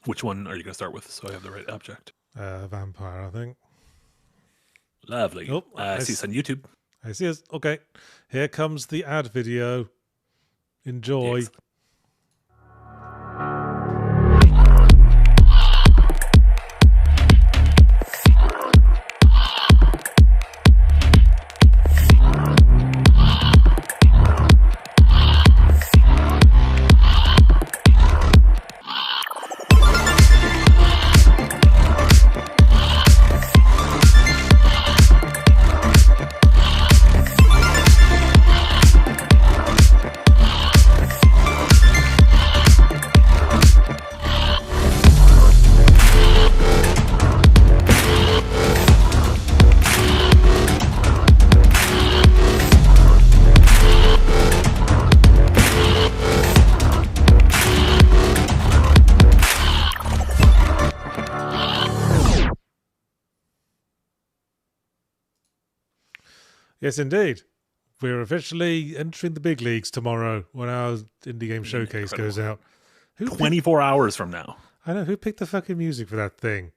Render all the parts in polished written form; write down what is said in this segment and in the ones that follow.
Which one are you going to start with so I have the right object? Vampire, I think. Lovely. Oh, I see this on YouTube. I see us. Okay, here comes the ad video. Enjoy. Excellent. Yes, indeed. We're officially entering the big leagues tomorrow when our indie game showcase goes out. 24 hours from now. I know, who picked the fucking music for that thing?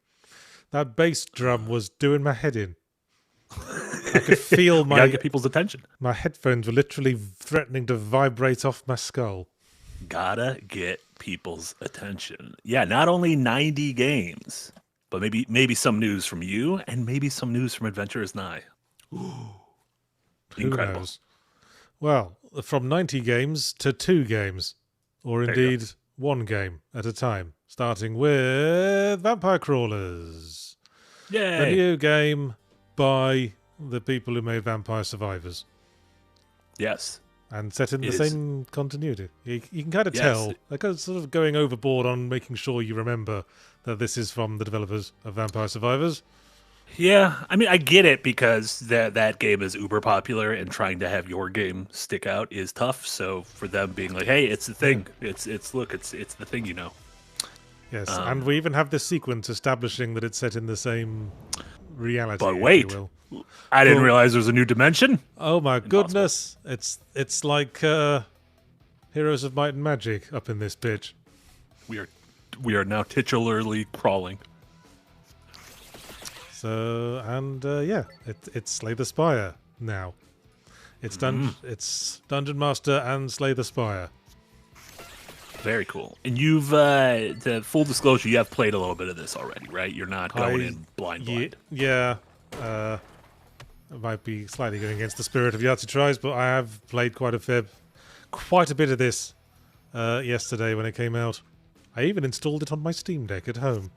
That bass drum was doing my head in. I could feel You gotta get people's attention. my headphones were literally threatening to vibrate off my skull. Gotta get people's attention. Yeah, not only 90 games, but maybe some news from you and maybe some news from Adventurers Nye. Incredible. Who knows? Well, from 90 games to 2 games, or indeed 1 game at a time, starting with Vampire Crawlers. Yay! A new game by the people who made Vampire Survivors. Yes. And set in the same continuity. You can kind of tell. They're kind of sort of going overboard on making sure you remember that this is from the developers of Vampire Survivors. Yeah, I mean, I get it because that game is uber popular, and trying to have your game stick out is tough. So for them being like, "Hey, it's the thing. It's the thing," you know. Yes, and we even have this sequence establishing that it's set in the same reality. But wait, I didn't realize there was a new dimension. Oh my goodness! It's like Heroes of Might and Magic up in this bitch. We are now titularly crawling. So it's Slay the Spire now. It's Dungeon Master and Slay the Spire. Very cool. And you've the full disclosure, you have played a little bit of this already, right? You're not going in blind. Yeah. It might be slightly going against the spirit of Yahtzee Tries, but I have played quite a bit of this yesterday when it came out. I even installed it on my Steam Deck at home.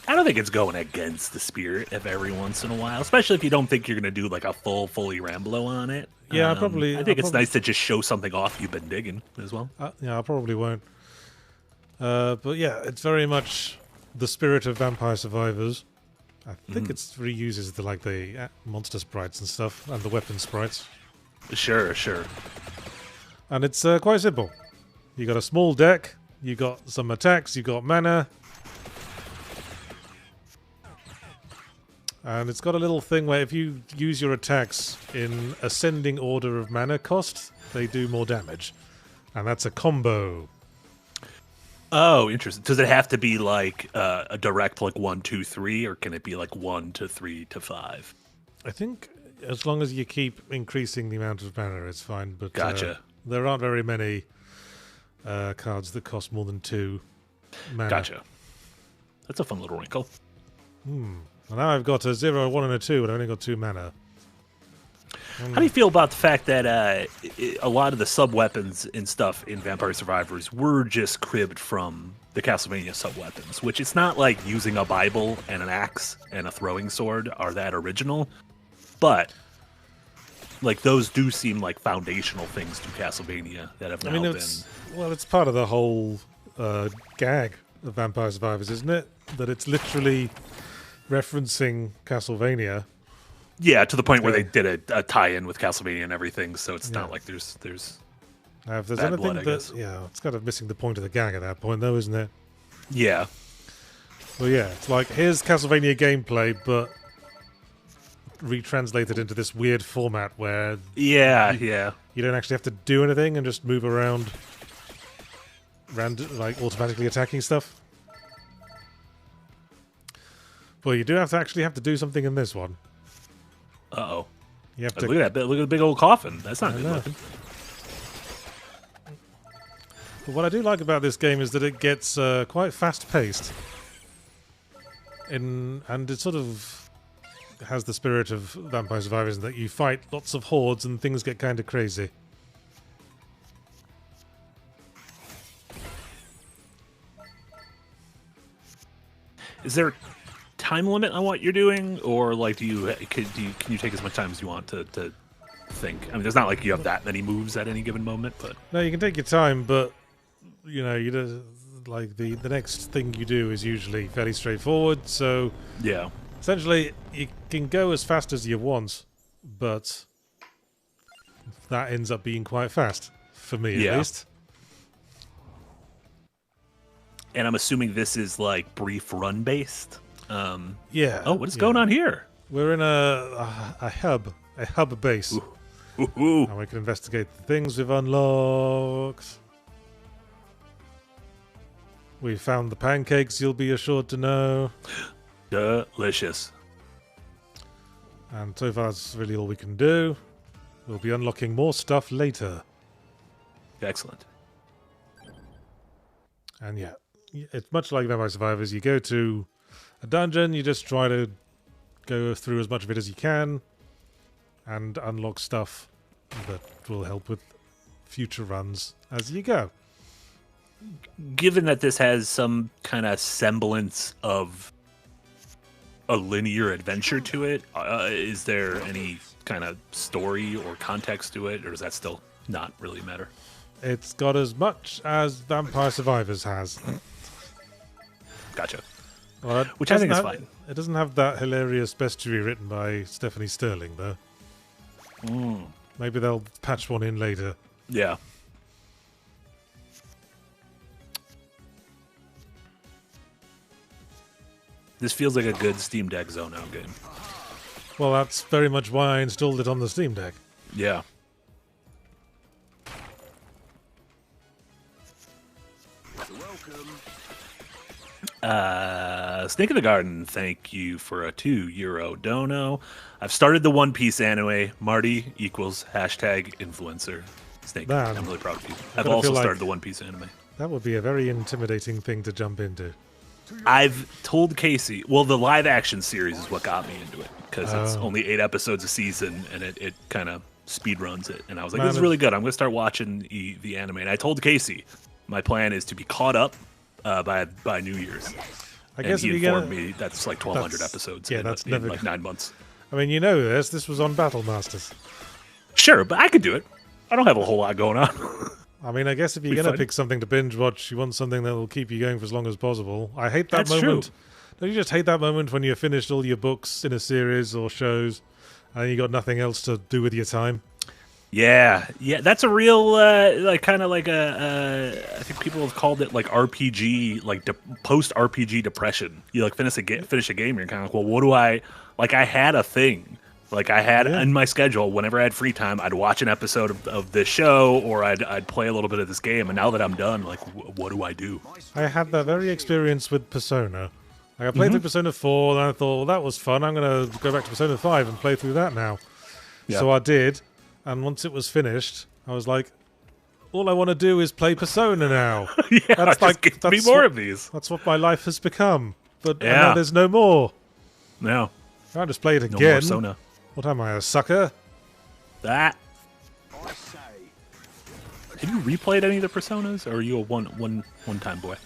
I don't think it's going against the spirit of every once in a while, especially if you don't think you're going to do like a fully Ramblo on it. Yeah, I think it's nice to just show something off you've been digging as well. Yeah, I probably won't. But yeah, it's very much the spirit of Vampire Survivors. I think it reuses the monster sprites and stuff, and the weapon sprites. Sure. And it's quite simple. You got a small deck, you got some attacks, you got mana. And it's got a little thing where if you use your attacks in ascending order of mana cost, they do more damage. And that's a combo. Oh, interesting. Does it have to be like a direct 1, 2, 3, or can it be 1 to 3 to 5? I think as long as you keep increasing the amount of mana, it's fine. But gotcha. There aren't very many cards that cost more than 2 mana. Gotcha. That's a fun little wrinkle. Well, now I've got a 0, a 1, and a 2, but I only got 2 mana. How do you feel about the fact that a lot of the sub-weapons and stuff in Vampire Survivors were just cribbed from the Castlevania sub-weapons, which it's not like using a Bible and an axe and a throwing sword are that original, but those do seem like foundational things to Castlevania that have now been... Well, it's part of the whole gag of Vampire Survivors, isn't it? That it's literally referencing Castlevania. Yeah, to the point where they did a tie-in with Castlevania and everything, so it's not like there's if there's bad anything blood, I guess. it's kind of missing the point of the gag at that point, though, isn't it? Yeah. Well, yeah, it's like, here's Castlevania gameplay, but retranslated into this weird format where you don't actually have to do anything and just move around. like automatically attacking stuff. Well, you do have to do something in this one. Uh-oh. You have to Look at that. Look at the big old coffin. That's not good looking. But what I do like about this game is that it gets quite fast-paced. And it sort of has the spirit of Vampire Survivors in that you fight lots of hordes and things get kind of crazy. Is there a time limit on what you're doing, or like can you take as much time as you want to think? I mean, there's not like you have that many moves at any given moment, but no, you can take your time, but you know, you just, like the next thing you do is usually fairly straightforward. So yeah, essentially, you can go as fast as you want, but that ends up being quite fast for me, at least. And I'm assuming this is like brief run based. Yeah. Oh, what is going on here? We're in a hub base. Ooh. And we can investigate the things we've unlocked. We found the pancakes, you'll be assured to know. Delicious. And so far that's really all we can do. We'll be unlocking more stuff later. Excellent. And yeah, it's much like Vampire Survivors. You go to a dungeon, you just try to go through as much of it as you can and unlock stuff that will help with future runs as you go. Given that this has some kind of semblance of a linear adventure to it, is there any kind of story or context to it, or does that still not really matter? It's got as much as Vampire Survivors has. Gotcha. Well, which I think is fine. It doesn't have that hilarious bestiary written by Stephanie Sterling, though. Maybe they'll patch one in later. Yeah. This feels like a good Steam Deck Zone Out game. Well, that's very much why I installed it on the Steam Deck. Yeah. Snake in the Garden, thank you for a €2 dono. I've started the One Piece anime. Marty equals #influencer. Snake, Man, I'm really proud of you. I've also started the One Piece anime. That would be a very intimidating thing to jump into. I've told Casey, well, the live action series is what got me into it, because it's only 8 episodes a season, and it kind of speed runs it. And I was like, this is really good. I'm going to start watching the anime. And I told Casey, my plan is to be caught up by New Year's. I guess he informed me that's like 1,200 episodes in like 9 months. I mean, you know this was on Battle Masters. Sure, but I could do it. I don't have a whole lot going on. I mean, I guess if you're going to pick something to binge watch, you want something that will keep you going for as long as possible. I hate that moment. True. Don't you just hate that moment when you've finished all your books in a series or shows and you got nothing else to do with your time? Yeah, that's a real I think people have called it like RPG, like post RPG depression. You like finish a game, you're kind of like, well, what do I like? I had a thing, like I had in my schedule. Whenever I had free time, I'd watch an episode of this show, or I'd play a little bit of this game. And now that I'm done, like, what do I do? I had that very experience with Persona. Like I played through Persona 4, and I thought, well, that was fun. I'm going to go back to Persona 5 and play through that now. Yeah. So I did. And once it was finished, I was like, all I want to do is play Persona now. Give me more of these. That's what my life has become. But now there's no more. No. I just play it again. No more Persona. What am I, a sucker? That. Have you replayed any of the Personas, or are you a one-time boy?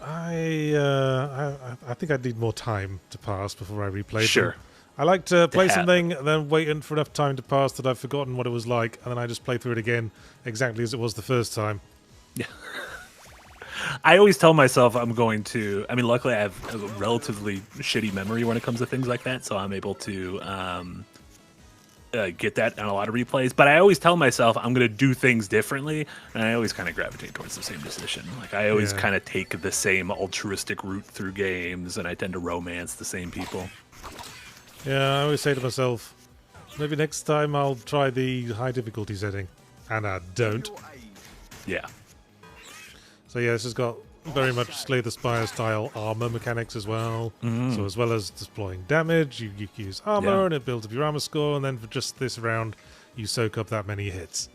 I think I'd need more time to pass before I replay them. Sure. I like to play something, then wait for enough time to pass that I've forgotten what it was like, and then I just play through it again exactly as it was the first time. Yeah. I always tell myself I'm going to... I mean, luckily I have a relatively shitty memory when it comes to things like that, so I'm able to get that on a lot of replays. But I always tell myself I'm going to do things differently, and I always kind of gravitate towards the same decision. Like, I always kind of take the same altruistic route through games, and I tend to romance the same people. Yeah, I always say to myself, maybe next time I'll try the high difficulty setting. And I don't. Yeah. So So yeah, this has got very much Slay the Spire style armor mechanics as well. So as well as deploying damage, you use armor and it builds up your armor score, and then for just this round, you soak up that many hits.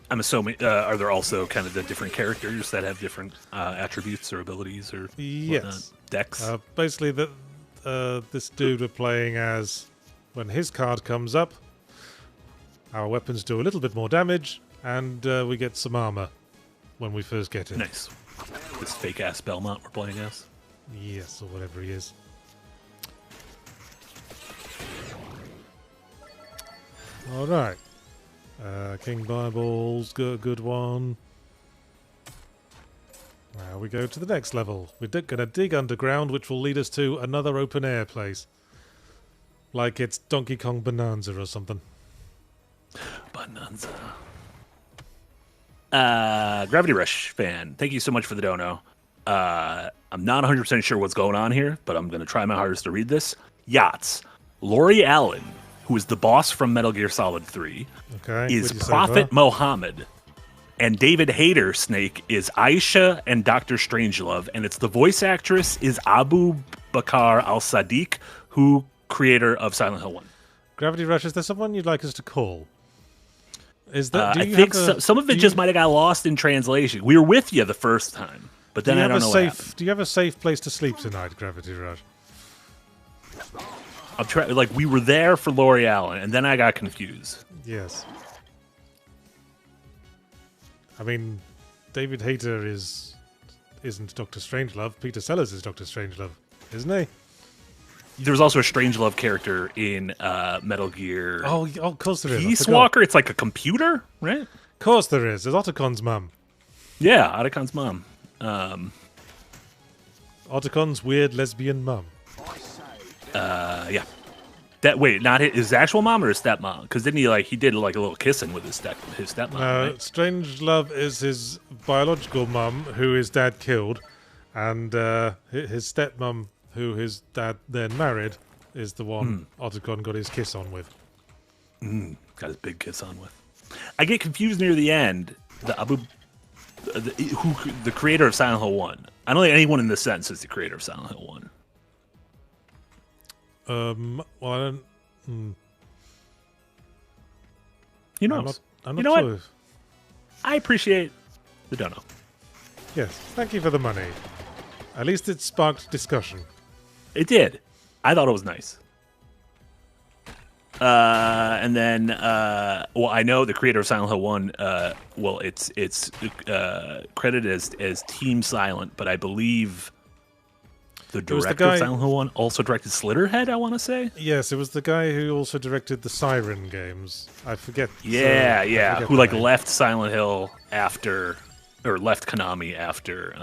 I'm assuming, are there also kind of the different characters that have different attributes or abilities or yes, decks? Basically, this dude we're playing as, when his card comes up, our weapons do a little bit more damage, and we get some armor when we first get it. Nice. This fake-ass Belmont we're playing as? Yes, or whatever he is. Alright. King Bible's got a good one. Now we go to the next level. We're going to dig underground, which will lead us to another open-air place. Like it's Donkey Kong Bonanza or something. Bonanza. Gravity Rush fan, thank you so much for the dono. I'm not 100% sure what's going on here, but I'm going to try my hardest to read this. Yachts. Lori Allen, who is the boss from Metal Gear Solid 3, is Prophet Mohammed. And David Hayter Snake is Aisha and Dr. Strangelove, and it's the voice actress is Abu Bakr al-Sadiq, who creator of Silent Hill 1. Gravity Rush, is there someone you'd like us to call? Is that? I think some of it just might have got lost in translation. We were with you the first time, but then I don't know what happened. Do you have a safe place to sleep tonight, Gravity Rush? I'm trying. Like we were there for Lori Allen, and then I got confused. Yes. I mean, David Hayter isn't Dr. Strangelove. Peter Sellers is Dr. Strangelove, isn't he? There was also a Strangelove character in Metal Gear. Oh, of course there is. Peace Walker. It's like a computer, right? Of course there is. There's Otacon's mum. Yeah, Otacon's mom. Otacon's weird lesbian mum. Yeah. Not his actual mom or his stepmom? Because didn't he did a little kissing with his stepmom? No, right? Strangelove is his biological mum, who his dad killed, and his stepmom, who his dad then married, is the one Otacon got his kiss on with. Got his big kiss on with. I get confused near the end. The creator of Silent Hill 1. I don't think anyone in this sentence is the creator of Silent Hill 1. Well, I don't. Who knows? I'm not you know sure. what? I appreciate the dono. Yes, thank you for the money. At least it sparked discussion. It did. I thought it was nice. And then, I know the creator of Silent Hill 1, it's credited as Team Silent, but I believe the director of Silent Hill 1 also directed Slitterhead, I want to say? Yes, it was the guy who also directed the Siren games. I forget. Yeah, who left Silent Hill after, or left Konami after,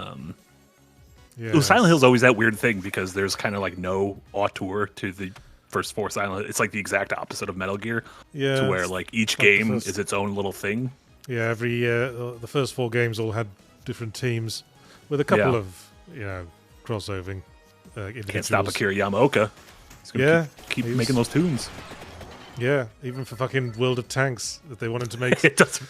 Yes. Silent Hill's always that weird thing because there's kind of no auteur to the first four Silent. It's like the exact opposite of Metal Gear. Yeah, to where each game is its own little thing. Yeah, every the first four games all had different teams with a couple of crossovering. Can't stop Akira Yamaoka. He's gonna keep making those tunes. Yeah, even for fucking World of Tanks, that they wanted to make It doesn't.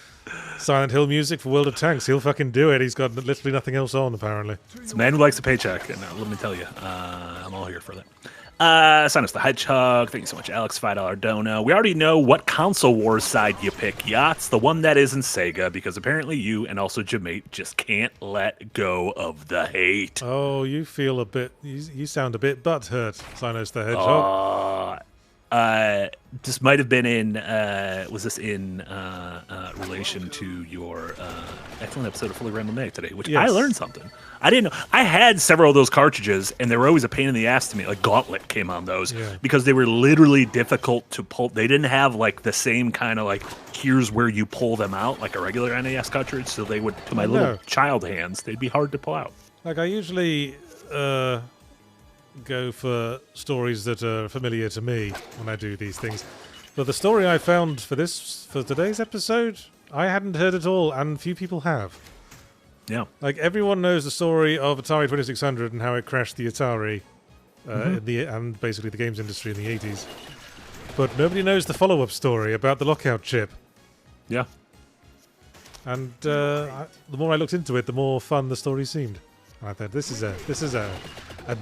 Silent Hill music for World of Tanks. He'll fucking do it. He's got literally nothing else on, apparently. It's a man who likes a paycheck, and let me tell you, I'm all here for that. Sinus the Hedgehog, thank you so much, Alex. $5 dono. We already know what console wars side you pick, Yachts, the one that isn't Sega, because apparently you and also Jamate just can't let go of the hate. Oh, you feel a bit. You sound a bit butthurt, Sinus the Hedgehog. This might have been in. Was this in relation to your excellent episode of Fully Random Mag today? Which I learned something. I didn't know. I had several of those cartridges, and they were always a pain in the ass to me. Like Gauntlet came on those because they were literally difficult to pull. They didn't have the same kind of here's where you pull them out like a regular NES cartridge. So they would, to my little child hands, they'd be hard to pull out. I usually go for stories that are familiar to me when I do these things. But the story I found for today's episode, I hadn't heard at all, and few people have. Yeah. Everyone knows the story of Atari 2600 and how it crashed the Atari and basically the games industry in the 80s. But nobody knows the follow-up story about the lockout chip. Yeah. And the more I looked into it, the more fun the story seemed. And I thought this is a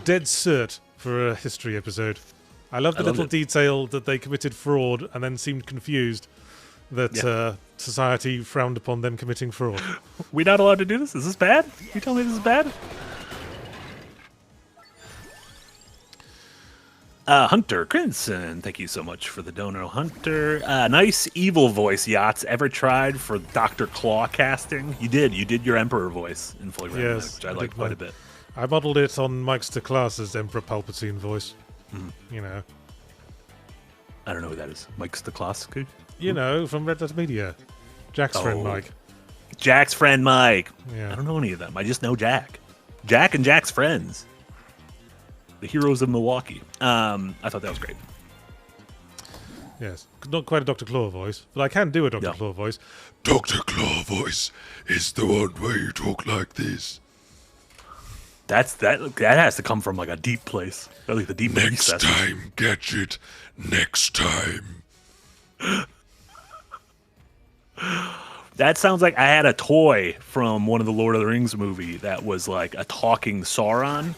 dead cert for a history episode. I love the little detail that they committed fraud and then seemed confused that society frowned upon them committing fraud. We're not allowed to do this? Is this bad? You telling me this is bad? Hunter Crimson, thank you so much for the donor, Hunter. Nice evil voice, Yachts. Ever tried for Dr. Claw casting? You did your Emperor voice in Fully Random, Yes, which I like quite a bit. I modelled it on Mike's Class's Emperor Palpatine voice. You know. I don't know who that is. Mike's the Class? You know, from Red Dot Media. Jack's friend Mike. Jack's friend Mike. Yeah. I don't know any of them. I just know Jack. Jack and Jack's friends. The heroes of Milwaukee. I thought that was great. Yes. Not quite a Dr. Claw voice, but I can do a Dr. Claw voice. Dr. Claw voice is the one where you talk like this. That has to come from like a deep place. Like the deep Next recess. time, Gadget. Next time. That sounds like I had a toy from one of the Lord of the Rings movie that was like a talking Sauron.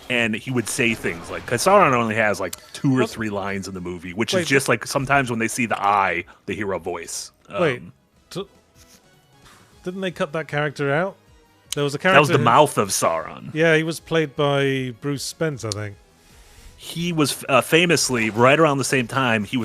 And he would say things like, because Sauron only has like 2 or 3 lines in the movie, which is just like sometimes when they see the eye, they hear a voice. Didn't they cut that character out? There was a character. That was the mouth of Sauron. Yeah, he was played by Bruce Spence, I think. He was famously, right around the same time, he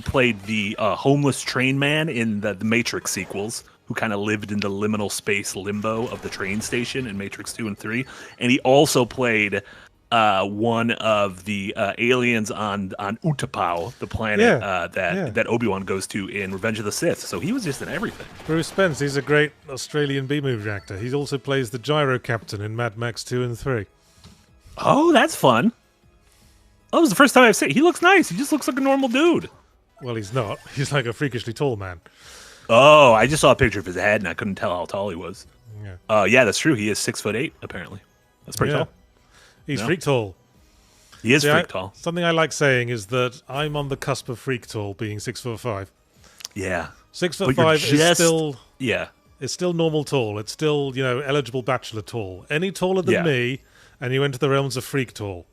played the homeless train man in the Matrix sequels, who kind of lived in the liminal space limbo of the train station in Matrix 2 and 3. And he also played one of the aliens on Utapau, the planet that Obi-Wan goes to in Revenge of the Sith. So he was just in everything. Bruce Spence, he's a great Australian B-movie actor. He also plays the gyro captain in Mad Max 2 and 3. Oh, that's fun. That was the first time I've seen it. He looks nice. He just looks like a normal dude. Well, he's not. He's like a freakishly tall man. Oh, I just saw a picture of his head, and I couldn't tell how tall he was. Yeah, yeah, that's true. He is 6'8", apparently. That's pretty tall. He's freak tall. He is freak tall. Something I like saying is that I'm on the cusp of freak tall, being 6'5". Yeah, 6'5" is still it's still normal tall. It's still eligible bachelor tall. Any taller than me, and you enter the realms of freak tall.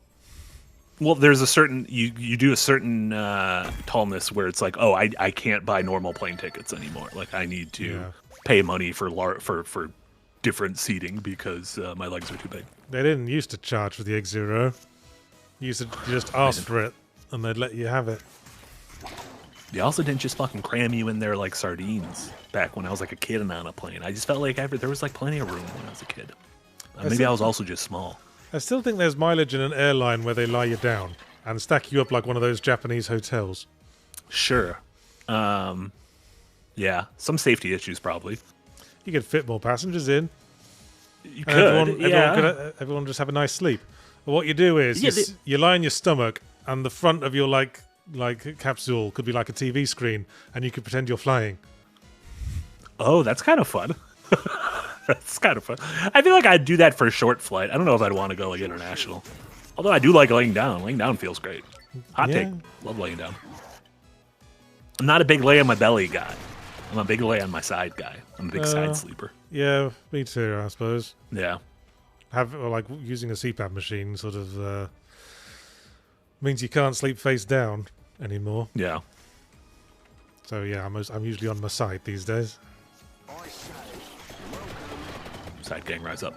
Well, there's a certain you do a certain tallness where it's like, oh, I can't buy normal plane tickets anymore. Like I need to pay money for different seating because my legs are too big. They didn't used to charge for the X-Zero. You used to just ask for it, and they'd let you have it. They also didn't just fucking cram you in there like sardines back when I was like a kid and on a plane. I just felt like there was like plenty of room when I was a kid. Maybe I was also just small. I still think there's mileage in an airline where they lie you down and stack you up like one of those Japanese hotels. Sure. Yeah, some safety issues probably. You could fit more passengers in. You could, everyone just have a nice sleep. But what you do is you lie on your stomach, and the front of your like capsule could be like a TV screen, and you could pretend you're flying. Oh, that's kind of fun. That's kind of fun. I feel like I'd do that for a short flight. I don't know if I'd want to go like international. Although I do like laying down. Laying down feels great. Hot take. Love laying down. I'm not a big lay on my belly guy. I'm a big lay on my side guy. I'm a big side sleeper. Yeah, me too, I suppose. Yeah. Like using a CPAP machine sort of means you can't sleep face down anymore. Yeah. So yeah, I'm usually on my side these days. Side gang, rise up.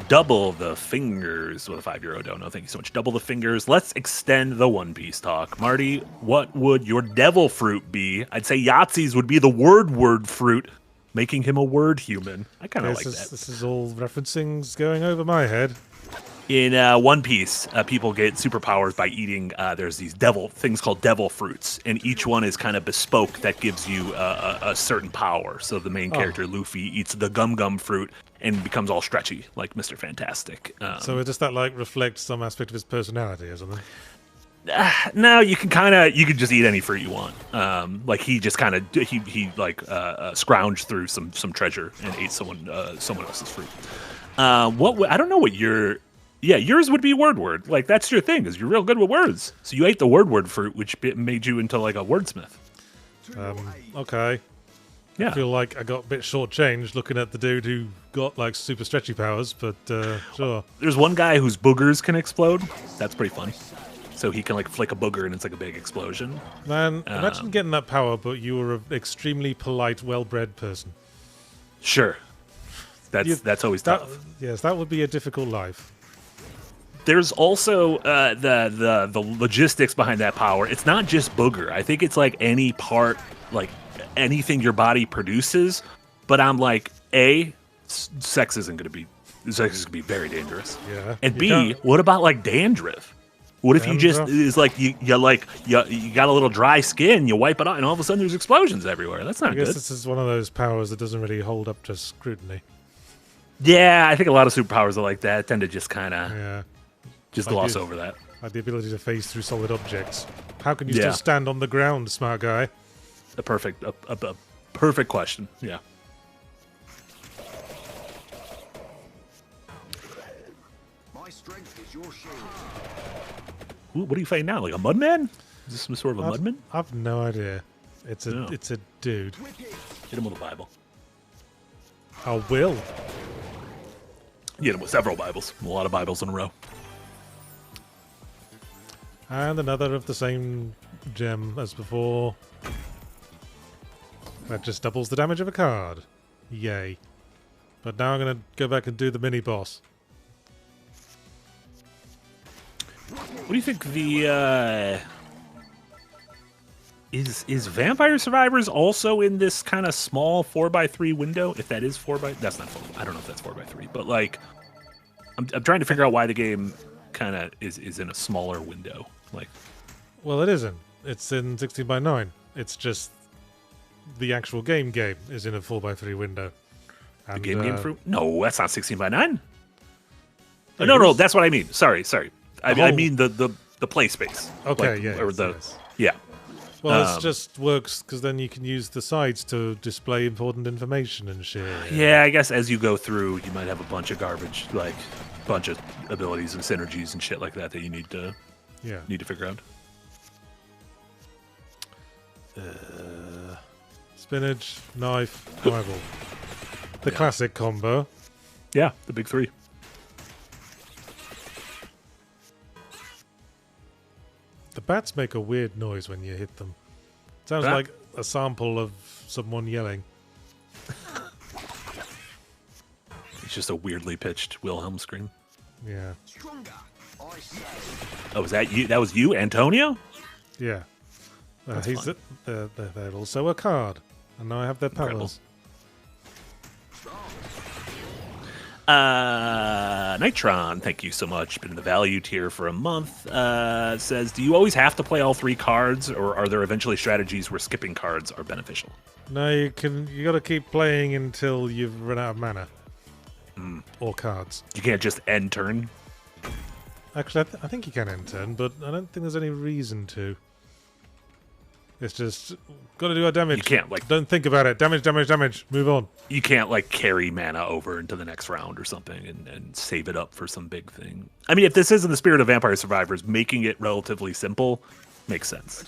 Double the fingers with a €5 dono. Thank you so much. Double the fingers. Let's extend the One Piece talk. Marty, what would your devil fruit be? I'd say Yahtzee's would be the word fruit, making him a word human. I kind of like that. This is all referencing going over my head. In One Piece, people get superpowers by eating, there's these things called devil fruits, and each one is kind of bespoke that gives you a certain power. So the main character, Luffy, eats the gum fruit and becomes all stretchy, like Mr. Fantastic. So does that like reflect some aspect of his personality or something? No, you can just eat any fruit you want. Like he just kind of scrounged through some treasure and ate someone else's fruit. I don't know what yours would be word. Like, that's your thing, is you're real good with words. So you ate the word fruit, which made you into, like, a wordsmith. Okay. I feel like I got a bit shortchanged looking at the dude who got like super stretchy powers, but sure. There's one guy whose boogers can explode. That's pretty funny. So he can like flick a booger and it's like a big explosion. Man, imagine getting that power, but you were an extremely polite, well-bred person. Sure. That's always tough. Yes, that would be a difficult life. There's also the logistics behind that power. It's not just booger. I think it's like any part, like anything your body produces. But I'm like, A, sex is gonna be very dangerous. Yeah. And B, what about like dandruff? What if you just is like you got a little dry skin, you wipe it out, and all of a sudden there's explosions everywhere? That's not I guess good. this is one of those powers that doesn't really hold up to scrutiny. Yeah, I think a lot of superpowers are like that. Tend to just kind of just gloss over that. Like the ability to phase through solid objects. How can you still stand on the ground, smart guy? A perfect question. Yeah. My strength is your shield. Ooh, what are you fighting now? Like a mudman? Is this some sort of a mudman? I've no idea. It's a dude. Hit him with a Bible. I will. Hit him with several Bibles. A lot of Bibles in a row. And another of the same gem as before. That just doubles the damage of a card. Yay. But now I'm going to go back and do the mini-boss. What do you think the is Vampire Survivors also in this kind of small 4x3 window? If that is 4x, that's not 4. I don't know if that's 4x3, but like I'm trying to figure out why the game kind of is in a smaller window. Like, well, it isn't. It's in 16:9. It's just the actual game is in a 4x3 window. And, the game through? No, that's not 16:9. No, that's what I mean. Sorry. I mean the play space. Okay, like, yeah. Or yeah. Well, this just works because then you can use the sides to display important information and shit. Yeah, I guess as you go through, you might have a bunch of garbage, like bunch of abilities and synergies and shit like that you need to figure out. Spinach, knife, fireball. The classic combo. Yeah, the big three. The bats make a weird noise when you hit them. Sounds like a sample of someone yelling. It's just a weirdly pitched Wilhelm scream. Yeah. Oh, was that you? That was you, Antonio? Yeah. They're also a card. And now I have their powers. Nitron, thank you so much. Been in the value tier for a month. Says, do you always have to play all 3 cards, or are there eventually strategies where skipping cards are beneficial? No, you got to keep playing until you've run out of mana or cards. You can't just end turn. Actually, I think you can end turn, but I don't think there's any reason to. It's just got to do our damage. You can't don't think about it. Damage. Move on. You can't carry mana over into the next round or something and save it up for some big thing. I mean, if this is in the spirit of Vampire Survivors, making it relatively simple makes sense.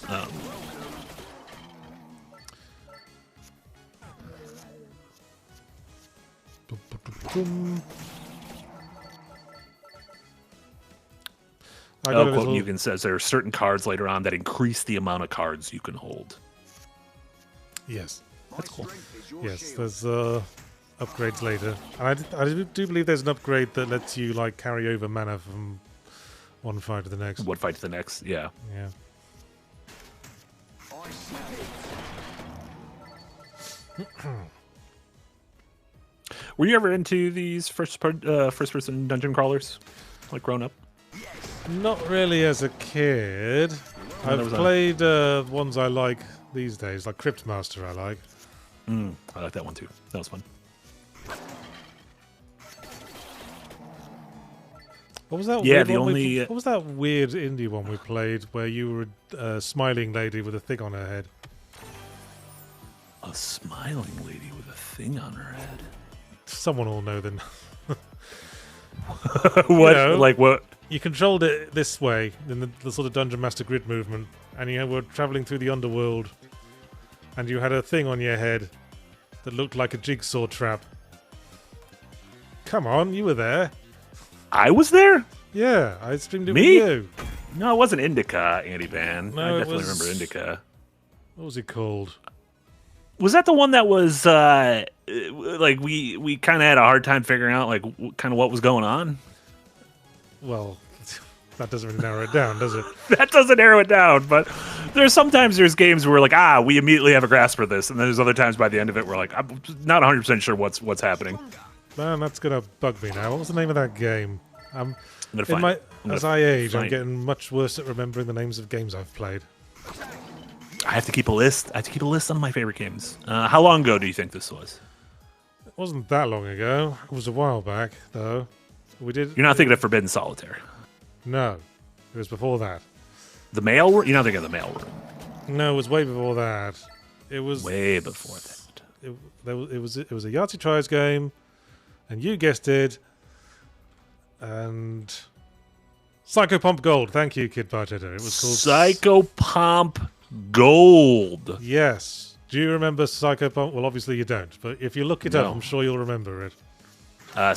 Quote Mugen says there are certain cards later on that increase the amount of cards you can hold. Yes. That's cool. Yes, there's upgrades later. And I do believe there's an upgrade that lets you carry over mana from one fight to the next. One fight to the next, yeah. Yeah. Were you ever into these first-person dungeon crawlers, growing up? Not really as a kid. I've played ones I like these days, like Cryptmaster I like. I like that one too. That was fun. What was that? Yeah, what was that weird indie one we played where you were a smiling lady with a thing on her head? A smiling lady with a thing on her head. Someone will know then. What? What? You controlled it this way in the sort of Dungeon Master grid movement, and you were traveling through the underworld, and you had a thing on your head, that looked like a jigsaw trap. Come on, you were there. I was there? Yeah, I streamed it Me? with you. No, it wasn't Indica, Andy Van. No, I it definitely was- remember Indica. What was it called? Was that the one that was like we kind of had a hard time figuring out like kind of what was going on? Well, that doesn't really narrow it down, does it? That doesn't narrow it down, but there's games where we're like, we immediately have a grasp for this, and then there's other times by the end of it we're like, I'm not 100% sure what's happening. Man, that's gonna bug me now. What was the name of that game? I'm gonna find it. As I age, I'm find it. getting much worse at remembering the names of games I've played. I have to keep a list. I have to keep a list on my favorite games. How long ago do you think this was? It wasn't that long ago. It was a while back, though. We did. You're not thinking of Forbidden Solitaire. No, it was before that. The mail room? You're not thinking of the mail room. No, it was way before that. It was Way before that. It was a Yahtzee Tries game, and you guessed it. And Psycho Pump Gold. Thank you, Kid Bartender. It was called Psycho Pump Gold. Yes. Do you remember Psycho Pump? Well, obviously you don't, but if you look it up, No. I'm sure you'll remember it.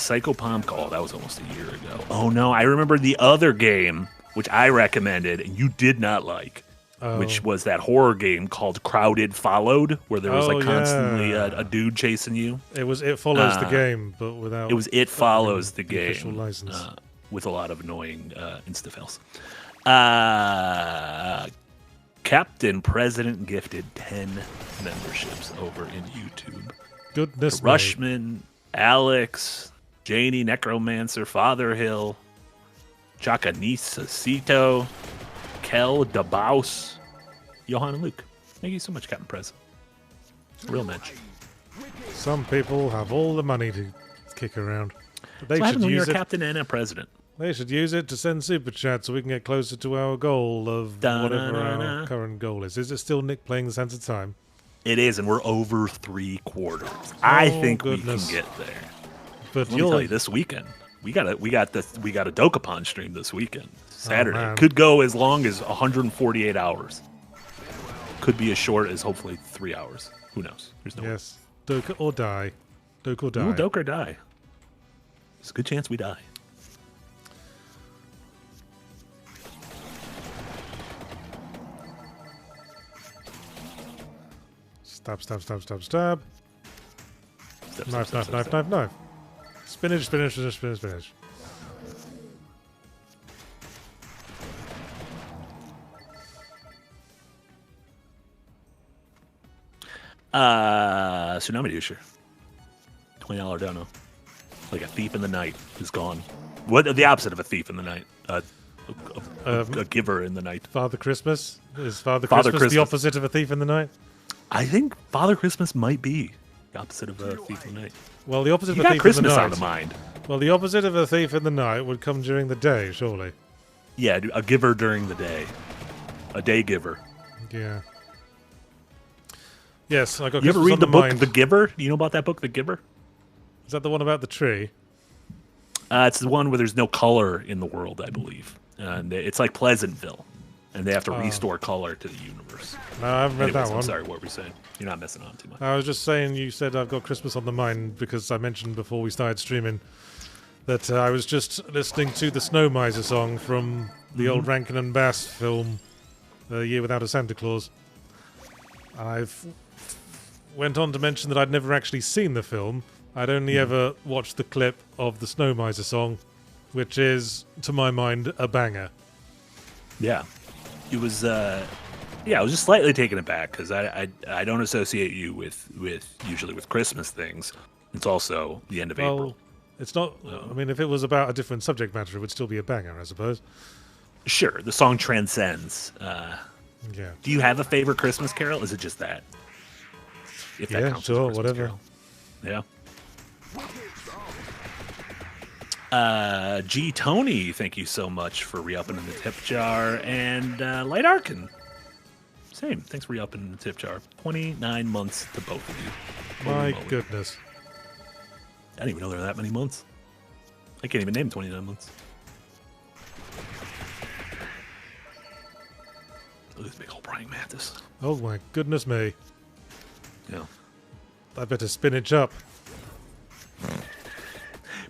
Psycho Pump Gold. That was almost a year ago. Oh no, I remember the other game which I recommended and you did not like, which was that horror game called Crowded Followed, where there was Oh, like constantly yeah. a dude chasing you. It follows the game, but without. It was It Follows the Game official license. with a lot of annoying insta-fails. Captain President gifted 10 memberships over in YouTube. Goodness me. Rushman, Alex, Janie, Necromancer, Father Hill, Chacanisa, Cito, Kel, Dabaus, Johan, and Luke. Thank you so much, Captain Prez. Real mensch. Some people have all the money to kick around. But they What should happened when you're use a it. captain and a president? They should use it to send super chat so we can get closer to our goal of whatever our Da-na-na-na. current goal is. Is it still Nick playing the Sands of Time? It is, and we're over 3/4. I Oh, think goodness. we can get there. But Let me tell you, this weekend we got a Dokapon stream this weekend. Saturday man. could go as long as 148 hours. Could be as short as hopefully 3 hours. Who knows? There's no way. Yes. Doka or die. Doka or die. Ooh, Doke or die. There's a good chance we die. Stab, stab, stab, stab, stab. Step, Knife, step, knife, step, knife, step. knife, knife. Spinach, spinach, spinach, spinach, spinach. Tsunami doucher. $20 dono. Like a thief in the night is gone. What the opposite of a thief in the night? A giver in the night. Father Christmas? Is Father Father Christmas the Christmas. opposite of a thief in the night? I think Father Christmas might be the opposite of a thief in the night. Well, the opposite You of a got thief Christmas in the on night. the mind. Well, the opposite of a thief in the night would come during the day, surely. Yeah, a giver during the day. A day giver. Yeah. Yes, I got You ever Christmas read on the book mind. The Giver? Do you know about that book, The Giver? Is that the one about the tree? It's the one where there's no color in the world, I believe. And it's like Pleasantville. And they have to restore color to the universe. No, I haven't read Anyways, that one. I'm sorry, what were you saying? You're not messing on too much. I was just saying you said I've got Christmas on the mind because I mentioned before we started streaming that I was just listening to the Snow Miser song from the old Rankin and Bass film, A Year Without a Santa Claus. I've went on to mention that I'd never actually seen the film. I'd only ever watched the clip of the Snow Miser song, which is, to my mind, a banger. Yeah. It was, I was just slightly taken aback because I don't associate you with usually with Christmas things. It's also the end of Well, April. it's not. I mean, if it was about a different subject matter, it would still be a banger, I suppose. Sure, the song transcends. Yeah. Do you have a favorite Christmas carol? Is it just that? If that Yeah, counts as a sure, Christmas whatever. carol. Yeah. G Tony, thank you so much for re-upping in the tip jar, and Light Arkin, same. Thanks for re-upping in the tip jar. 29 months to both of you. Holy My moly. goodness. I didn't even know there were that many months. I can't even name 29 months. Look at this big old praying mantis. Oh my goodness me. Yeah. I better spinach up.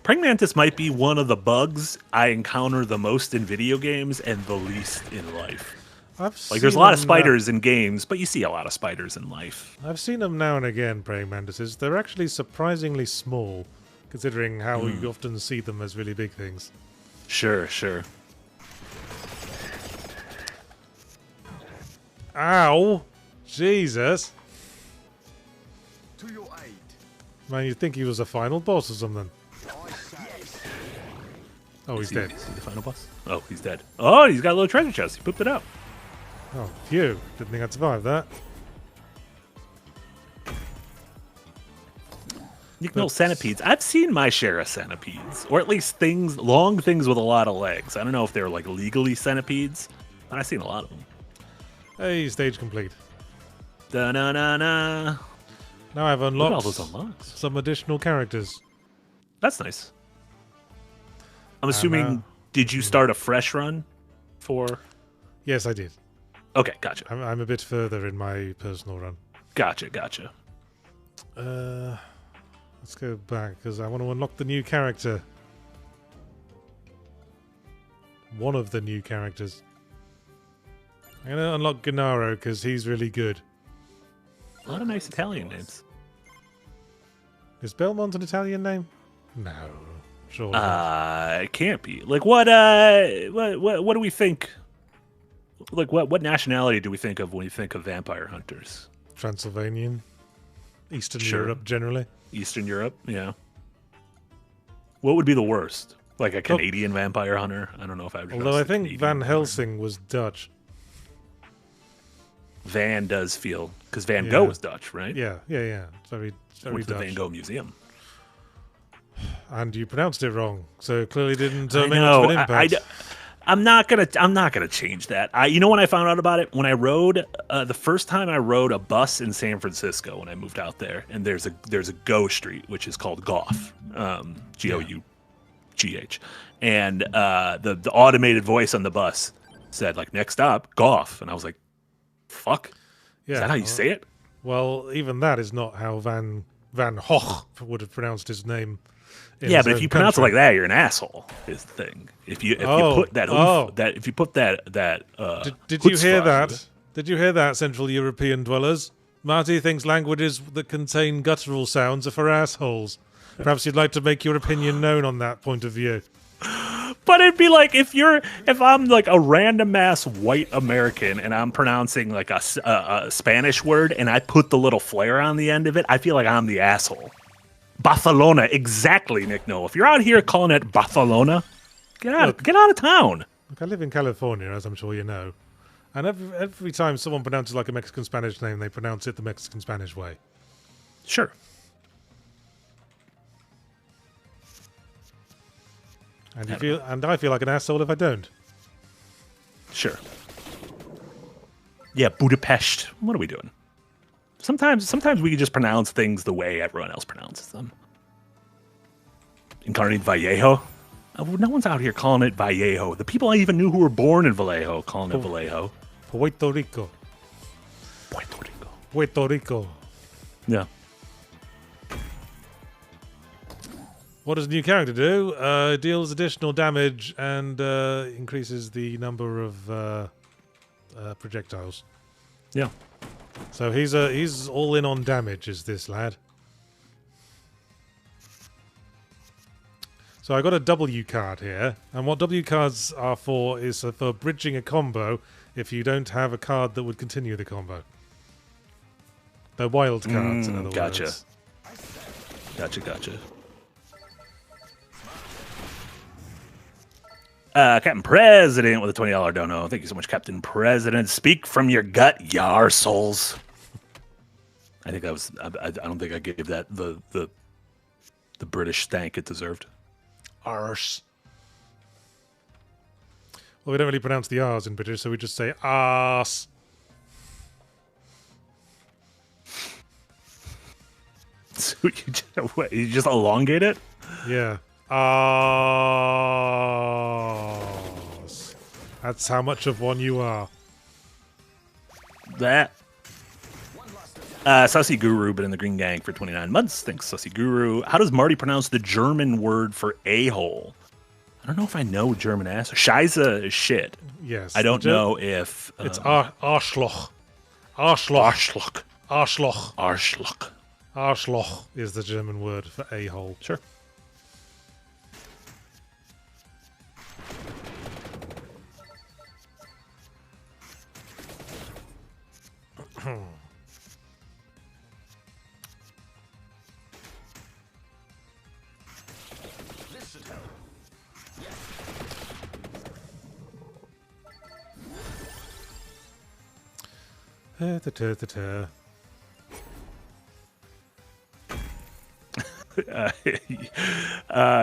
Praying mantis might be one of the bugs I encounter the most in video games and the least in life. Like, there's a lot of spiders in games, but you see a lot of spiders in life. I've seen them now and again, praying mantises. They're actually surprisingly small, considering how you often see them as really big things. Sure, sure. Ow! Jesus! To your aid. Man, you'd think he was a final boss or something. I say. Oh, he's dead. Is he the final boss? Oh, he's dead. Oh, he's got a little treasure chest. He pooped it out. Oh, phew. Didn't think I'd survive that. You can know centipedes. I've seen my share of centipedes, or at least long things with a lot of legs. I don't know if they're like legally centipedes, but I've seen a lot of them. Hey, stage complete. Da na na na. Now I've Look at unlocked all those unlocks. some additional characters. That's nice. I'm assuming. Did you start a fresh run for? Yes, I did. Okay, gotcha. I'm a bit further in my personal run. Gotcha. Let's go back, because I want to unlock the new character. One of the new characters. I'm going to unlock Gennaro, because he's really good. A lot of nice Italian names. Is Belmont an Italian name? No. Sure. Not. It can't be. Like, what do we think? Like, what nationality do we think of when we think of vampire hunters? Transylvanian. Eastern Sure. Europe, generally. Eastern Europe, yeah. What would be the worst? Like a Canadian vampire hunter? I don't know if I would. Although I think Canadian Van vampire. Helsing was Dutch. Van does feel because Van Gogh was Dutch, right? Yeah. It's very Went to the Dutch. Van Gogh Museum. And you pronounced it wrong, so clearly didn't I make much know. of an impact. I'm not gonna change that. You know when I found out about it? When I rode the first time I rode a bus in San Francisco when I moved out there, and there's a Go Street which is called Gough, Goughh, and the automated voice on the bus said like next stop Gough, and I was like, fuck, is that how you say it? Well, even that is not how Van Gogh would have pronounced his name. Yeah, but if you pronounce it like that, you're an asshole. Is the thing. If you put that if you put that Did you hear chutzpah- that? Did you hear that, Central European dwellers? Marty thinks languages that contain guttural sounds are for assholes. Perhaps you'd like to make your opinion known on that point of view. But it'd be like if I'm like a random ass white American and I'm pronouncing like a Spanish word and I put the little flair on the end of it, I feel like I'm the asshole. Barcelona, exactly, Nick. No, if you're out here calling it Barcelona, get out of town. Look, I live in California, as I'm sure you know, and every time someone pronounces like a Mexican Spanish name, they pronounce it the Mexican Spanish way. Sure. And I feel like an asshole if I don't. Sure. Yeah, Budapest. What are we doing? Sometimes we can just pronounce things the way everyone else pronounces them. Incarnate Vallejo. No one's out here calling it Vallejo. The people I even knew who were born in Vallejo calling it Vallejo. Puerto Rico. Puerto Rico. Puerto Rico. Yeah. What does the new character do? Deals additional damage and increases the number of projectiles. Yeah. So he's all in on damage, is this lad. So I got a W card here, and what W cards are for is for bridging a combo if you don't have a card that would continue the combo. They're wild cards, in other words. Gotcha. Captain President with a $20 dono. Thank you so much, Captain President. Speak from your gut, yarsoles. I think that was. I don't think I gave that the British stank it deserved. Arse. Well, we don't really pronounce the R's in British, so we just say arse. So you just elongate it? Yeah. Arse. That's how much of one you are. That. Sussy Guru, been in the Green Gang for 29 months. Thanks, Sussy Guru. How does Marty pronounce the German word for a-hole? I don't know if I know German ass. Scheiße is shit. Yes. I don't know if... It's Arschloch. Arschloch. Arschloch. Arschloch. Arschloch. Arschloch is the German word for a-hole. Sure.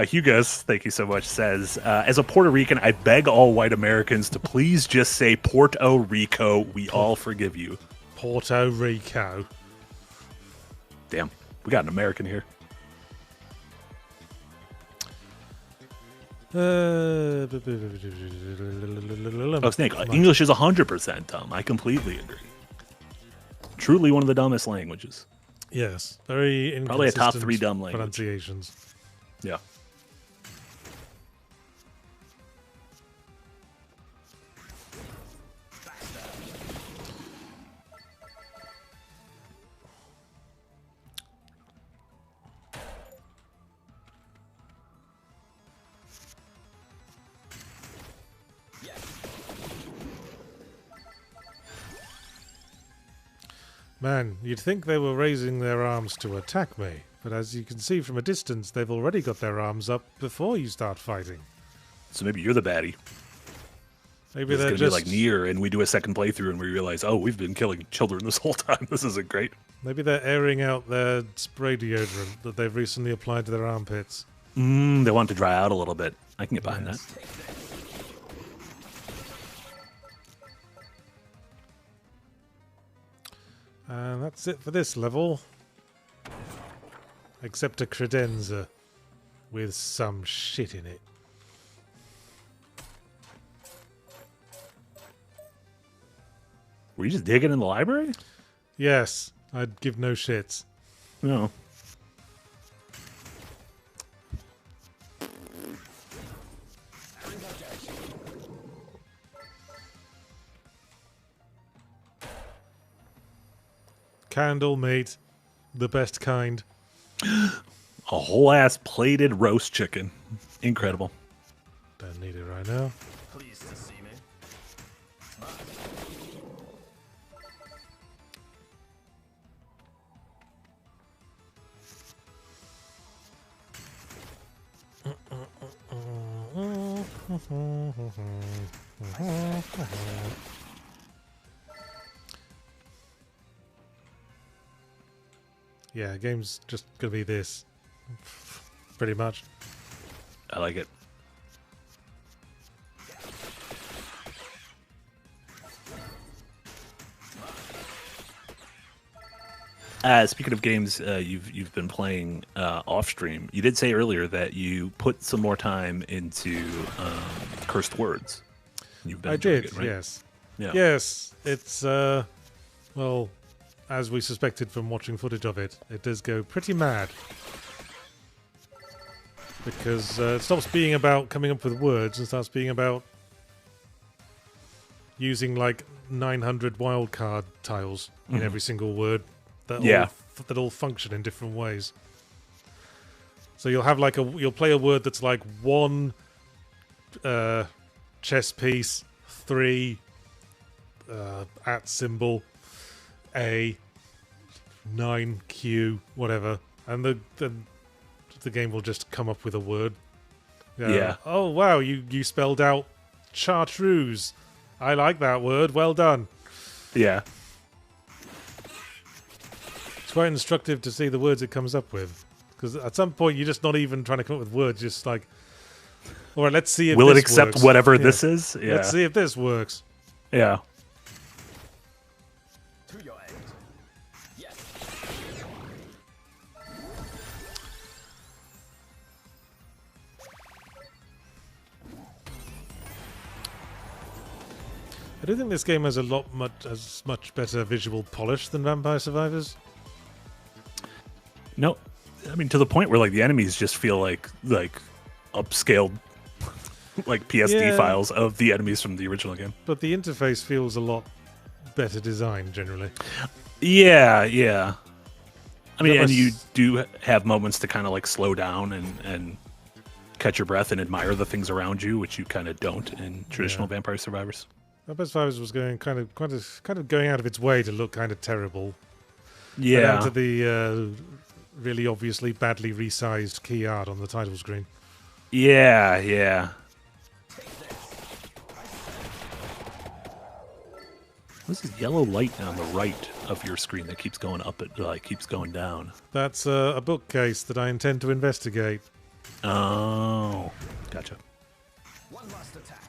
Hugas, thank you so much, says, as a Puerto Rican, I beg all white Americans to please just say Puerto Rico. We all forgive you. Puerto Rico. Damn, we got an American here. Oh, Snake, English is 100% dumb. I completely agree. Truly one of the dumbest languages. Yes, very inconsistent. Probably a top 3 dumb language. Pronunciations. Yeah. Man, you'd think they were raising their arms to attack me, but as you can see from a distance, they've already got their arms up before you start fighting. So maybe you're the baddie. Maybe It's they're going to be like Nier, and we do a second playthrough, and we realize, oh, we've been killing children this whole time. This isn't great. Maybe they're airing out their spray deodorant that they've recently applied to their armpits. They want it to dry out a little bit. I can get behind that. And that's it for this level. Except a credenza with some shit in it. Were you just digging in the library? Yes, I'd give no shits. No. Candle meat, the best kind. A whole ass plated roast chicken. Incredible. Don't need it right now. Pleased to see me. Yeah, game's just gonna be this. Pretty much. I like it. Speaking of games you've been playing off stream, you did say earlier that you put some more time into Cursed Words. You've been I enjoying did, it, right? yes. Yeah. Yes, it's, well, as we suspected from watching footage of it, it does go pretty mad. Because it stops being about coming up with words and starts being about using like 900 wildcard tiles in every single word that all function in different ways. So you'll have like you'll play a word that's like 1 chess piece, 3 at symbol, A, 9Q, whatever, and the game will just come up with a word. Yeah. Oh wow, you spelled out chartreuse. I like that word. Well done. Yeah. It's quite instructive to see the words it comes up with, because at some point you're just not even trying to come up with words. Just like, all right, let's see if will it this accept works. whatever Yeah. this is? Yeah. Let's see if this works. Yeah. To your end. Yes. I do think this game has much better visual polish than Vampire Survivors. No, I mean to the point where like the enemies just feel like upscaled like PSD Yeah. files of the enemies from the original game. But the interface feels a lot better designed generally. Yeah, yeah. I mean, That and you must- do have moments to kind of like slow down and catch your breath and admire the things around you, which you kind of don't in traditional Vampire Survivors. Vampire Survivors was going kind of going out of its way to look kind of terrible. Yeah, Down to the really obviously badly resized key art on the title screen. yeah, yeah. What's this yellow light on the right of your screen that keeps going up? It like keeps going down. That's a bookcase that I intend to investigate. Oh, gotcha. One last attack.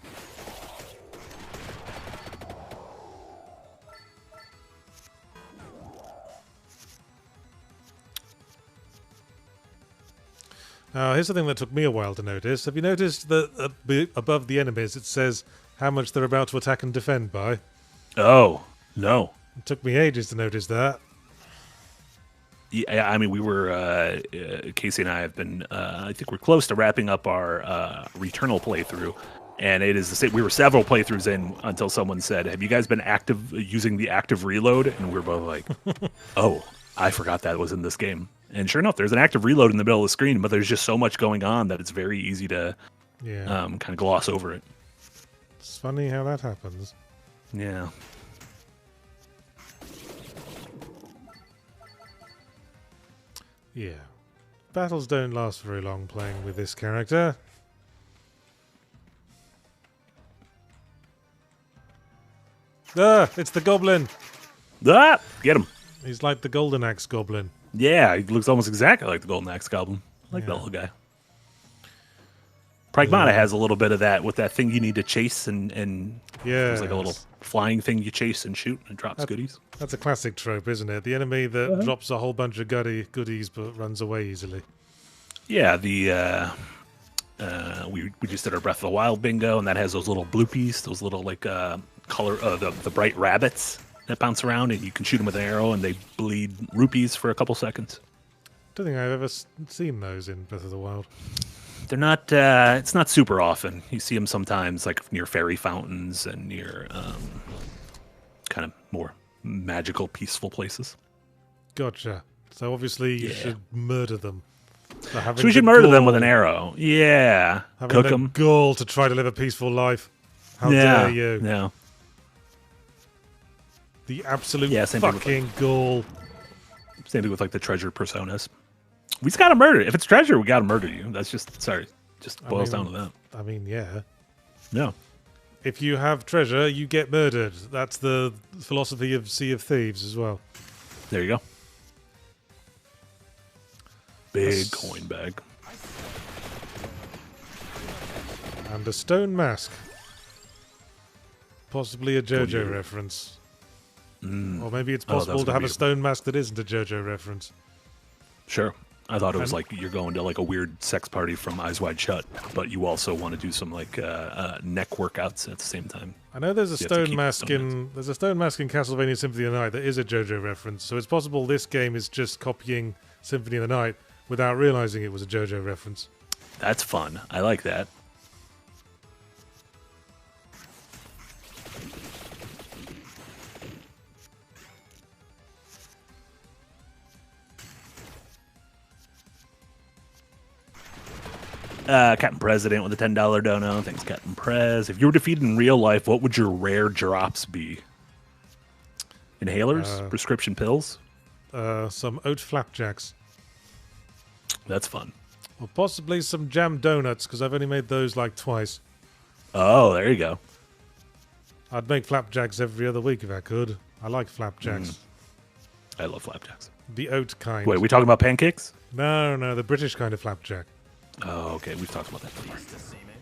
Here's something that took me a while to notice. Have you noticed that above the enemies it says how much they're about to attack and defend by? Oh no. It took me ages to notice that. Yeah, I mean, we were Casey and I have been. I think we're close to wrapping up our Returnal playthrough, and it is the same. We were several playthroughs in until someone said, "Have you guys been active using the active reload?" And we were both like, "Oh, I forgot that was in this game." And sure enough, there's an active reload in the middle of the screen, but there's just so much going on that it's very easy to Yeah. kind of gloss over it. It's funny how that happens. Yeah. Yeah. Battles don't last very long playing with this character. Ah, it's the goblin. Ah, get him. He's like the Golden Axe goblin. Yeah, he looks almost exactly like the Golden Axe Goblin. I like that Yeah. little guy. Pragmata has a little bit of that with that thing you need to chase and Yeah. there's like a little flying thing you chase and shoot and it drops That- goodies. That's a classic trope, isn't it? The enemy that drops a whole bunch of goodies but runs away easily. Yeah, we just did our Breath of the Wild bingo and that has those little bloopies, those little like color the bright rabbits that bounce around and you can shoot them with an arrow and they bleed rupees for a couple seconds. Don't think I've ever seen those in Breath of the Wild. They're not. It's not super often. You see them sometimes, like near fairy fountains and near kind of more magical, peaceful places. Gotcha. So obviously you Yeah. should murder them. For having So we should the murder them with an gall- arrow. Yeah, Having cook the them. gall to try to live a peaceful life. How Yeah, dare you? yeah. The absolute Yeah, same thing with, fucking gall. Same thing with like the treasure personas. We just gotta murder. If it's treasure, we gotta murder you. That's just just boils down to that. I mean, yeah. No. If you have treasure, you get murdered. That's the philosophy of Sea of Thieves as well. There you go. Big That's- coin bag. And a stone mask. Possibly a JoJo yeah. reference. Or maybe it's Oh, that was possible to gonna have be a stone mask that isn't a JoJo reference. Sure. I thought it was And- like you're going to like a weird sex party from Eyes Wide Shut, but you also want to do some like neck workouts at the same time. I know there's a You have to stone keep mask stone in there's a stone mask in Castlevania Symphony of the Night that is a JoJo reference. So it's possible this game is just copying Symphony of the Night without realizing it was a JoJo reference. That's fun. I like that. Captain President with a $10 dono. Thanks, Captain Prez. If you were defeated in real life, what would your rare drops be? Inhalers? Prescription pills? Some oat flapjacks. That's fun. Or possibly some jam donuts, because I've only made those like twice. Oh, there you go. I'd make flapjacks every other week if I could. I like flapjacks. I love flapjacks. The oat kind. Wait, are we talking about pancakes? No, the British kind of flapjack. Oh, okay. We've talked about that before. To see me.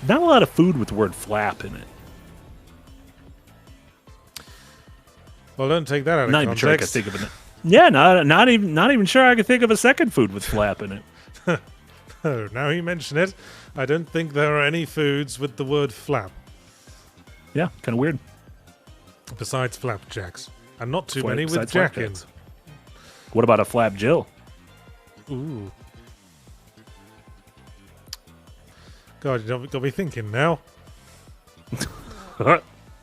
Not a lot of food with the word flap in it. Well, don't take that out of Not even sure I could context. think of it. Yeah, not even sure I could think of a second food with flap in it. Oh, now you mention it, I don't think there are any foods with the word flap Yeah, kind of weird. besides flapjacks, and not too Fla- many with besides jack in. flapjacks. What about a flap Jill? Ooh. God, you got me thinking now.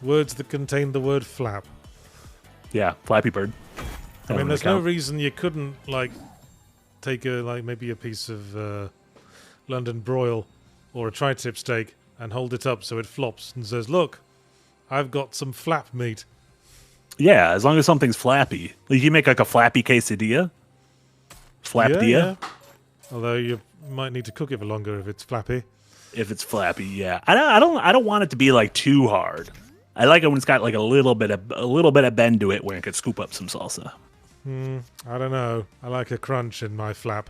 Words that contain the word flap. Yeah, Flappy Bird. I mean, That there's would no count. reason you couldn't, like, take maybe a piece of London broil or a tri-tip steak and hold it up so it flops and says, "Look, I've got some flap meat." Yeah, as long as something's flappy. Like, you make like a flappy quesadilla. Flapdia. Yeah. Although you might need to cook it for longer if it's flappy. If it's flappy, yeah. I don't want it to be like too hard. I like it when it's got like a little bit of bend to it where it could scoop up some salsa. I don't know. I like a crunch in my flap.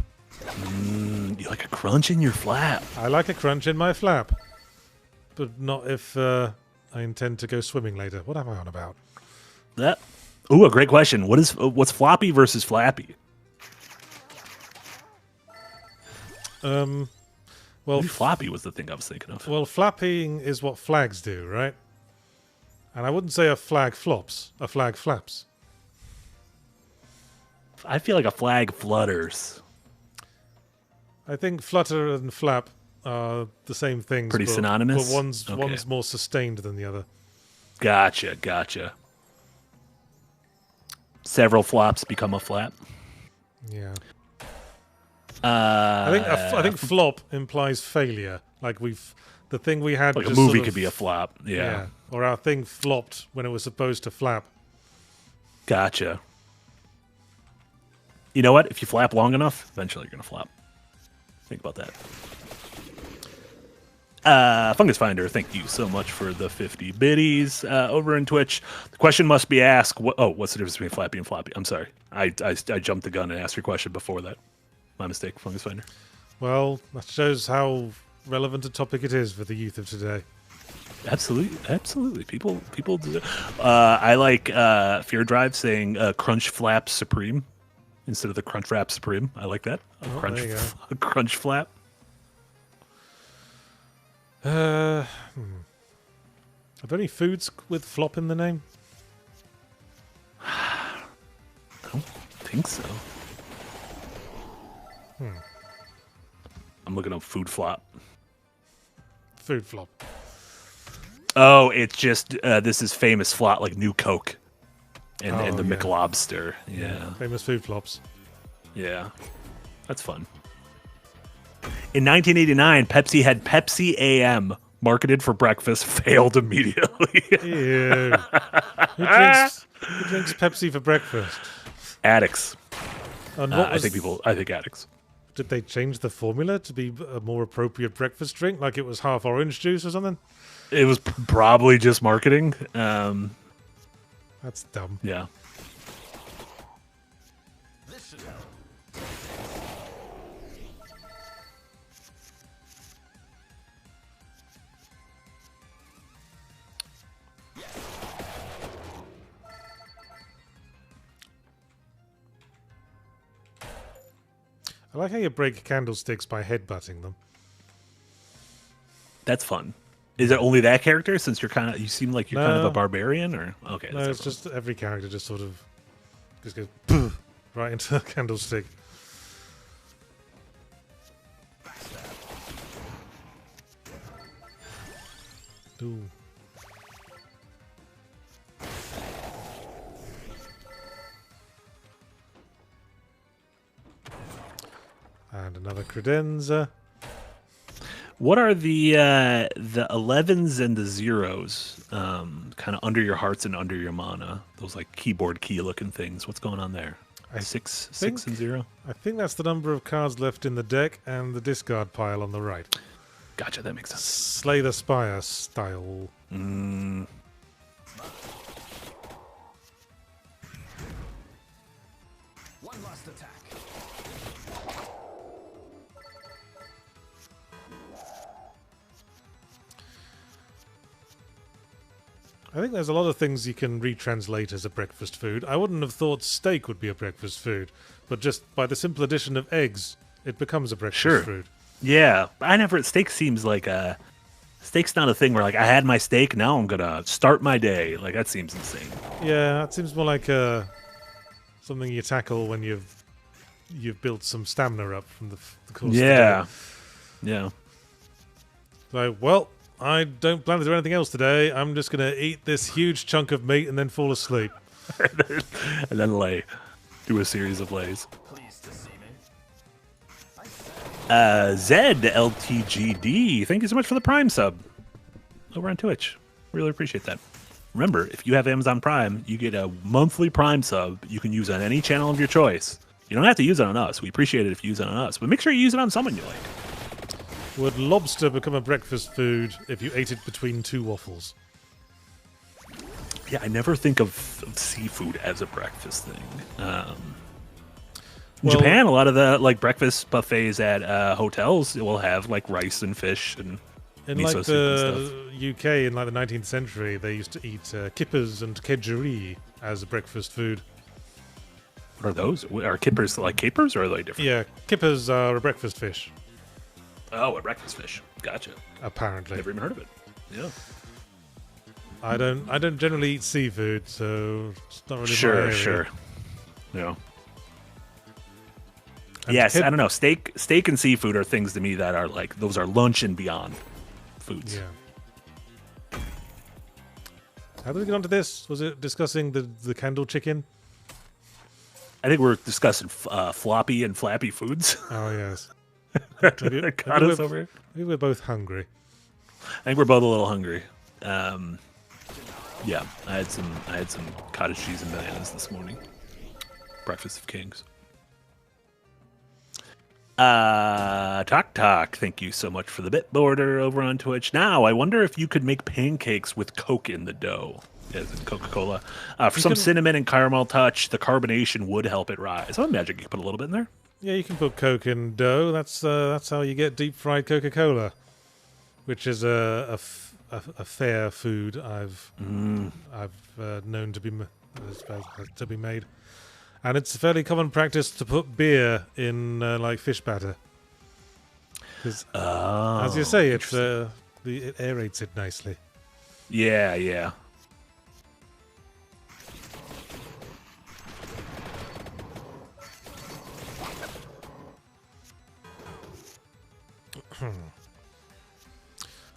You like a crunch in your flap. I like a crunch in my flap. But not if I intend to go swimming later. What am I on about? That. Ooh, a great question. What's floppy versus flappy? Well, Maybe floppy was the thing I was thinking of. well, flapping is what flags do, right? And I wouldn't say a flag flops. A flag flaps. I feel like a flag flutters. I think flutter and flap are the same things. Pretty synonymous? But one's Okay. more sustained than the other. Gotcha. Several flops become a flap. Yeah. I think flop implies failure. Like the thing we had. like a just movie sort of- could be a flop. Yeah. Or our thing flopped when it was supposed to flap. Gotcha. You know what? If you flap long enough, eventually you're gonna flop. Think about that. Fungus Finder, thank you so much for the 50 biddies over in Twitch. The question must be asked. What's the difference between flappy and floppy? I'm sorry, I jumped the gun and asked your question before that. My mistake, Fungus Finder. Well, that shows how relevant a topic it is for the youth of today. Absolutely. People. I like Fear Drive saying Crunch Flap Supreme instead of the Crunch Wrap Supreme. I like that. there you go. A Crunch Flap. Are there any foods with flop in the name? I don't think so. I'm looking up food flop. Food flop. Oh, it's just this is famous flop like New Coke and the yeah. McLobster. Yeah. Famous food flops. Yeah, that's fun. In 1989, Pepsi had Pepsi AM marketed for breakfast, failed immediately. Ew. Who drinks Pepsi for breakfast? Addicts. And what I think addicts. did they change the formula to be a more appropriate breakfast drink? Like it was half orange juice or something? It was probably just marketing. That's dumb. Yeah. This should help. I like how you break candlesticks by headbutting them. That's fun. Is it only that character? Since you seem like you're kind of No. a barbarian, or okay? No, that's it's everyone. just every character just sort of just goes "Poof," right into a candlestick. Ooh. And another credenza. What are the 11s and the zeros? Kind of under your hearts and under your mana. Those like keyboard key looking things. What's going on there? I Six think- and 0. I think that's the number of cards left in the deck and the discard pile on the right. Gotcha. That makes sense. Slay the Spire style. One last attack. I think there's a lot of things you can retranslate as a breakfast food. I wouldn't have thought steak would be a breakfast food, but just by the simple addition of eggs, it becomes a breakfast Sure. food. Yeah, I never. Steak seems like a steak's not a thing where like I had my steak, now I'm gonna start my day. Like that seems insane. Yeah, that seems more like something you tackle when you've built some stamina up from the course of the day. Yeah, yeah. So, well, I don't plan to do anything else today. I'm just going to eat this huge chunk of meat and then fall asleep. And then lay, do a series of lays. Pleased to see me. Zed LTGD, thank you so much for the Prime sub over on Twitch. Really appreciate that. Remember, if you have Amazon Prime, you get a monthly Prime sub you can use on any channel of your choice. You don't have to use it on us. We appreciate it if you use it on us, but make sure you use it on someone you like. Would lobster become a breakfast food if you ate it between two waffles? Yeah, I never think of seafood as a breakfast thing. In Well- Japan, a lot of the like breakfast buffets at hotels will have like rice and fish and In miso like soup and stuff. the UK in like the 19th century, they used to eat kippers and kedgeree as a breakfast food. What are those? Are kippers like capers or are they different? Yeah, kippers are a breakfast fish, Oh, a breakfast fish. Gotcha. apparently. Never even heard of it. Yeah. I don't generally eat seafood, so it's not really my Sure, area. sure. Yeah. And Yes, kid- I don't know. Steak and seafood are things to me that are like those are lunch and beyond foods. Yeah. How did we get onto this? Was it discussing the candle chicken? I think we're discussing floppy and flappy foods. Oh yes. That got us over here. Maybe we're both hungry. I think we're both a little hungry. Yeah, I had some cottage cheese and bananas this morning. Breakfast of kings. Talk. Thank you so much for the bit border over on Twitch. Now, I wonder if you could make pancakes with Coke in the dough, as in Coca-Cola. For some cinnamon and caramel touch, the carbonation would help it rise. I would imagine you could put a little bit in there. Yeah, you can put Coke in dough. That's how you get deep fried Coca-Cola, which is a fair food I've known to be made, and it's a fairly common practice to put beer in like fish batter, because as you say, it aerates it nicely. Yeah.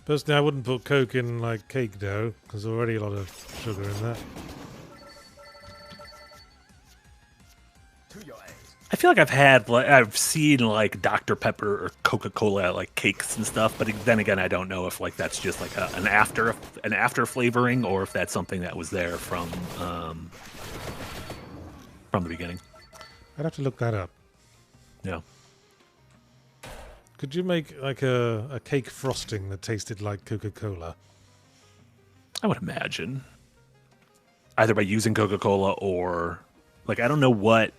Personally, I wouldn't put Coke in like cake dough because there's already a lot of sugar in that. To your aid. I feel like I've seen like Dr. Pepper or Coca-Cola like cakes and stuff, but then again, I don't know if like that's just like an after flavoring or if that's something that was there from the beginning. I'd have to look that up. Yeah. Could you make like a cake frosting that tasted like Coca-Cola? I would imagine. Either by using Coca-Cola or like I don't know what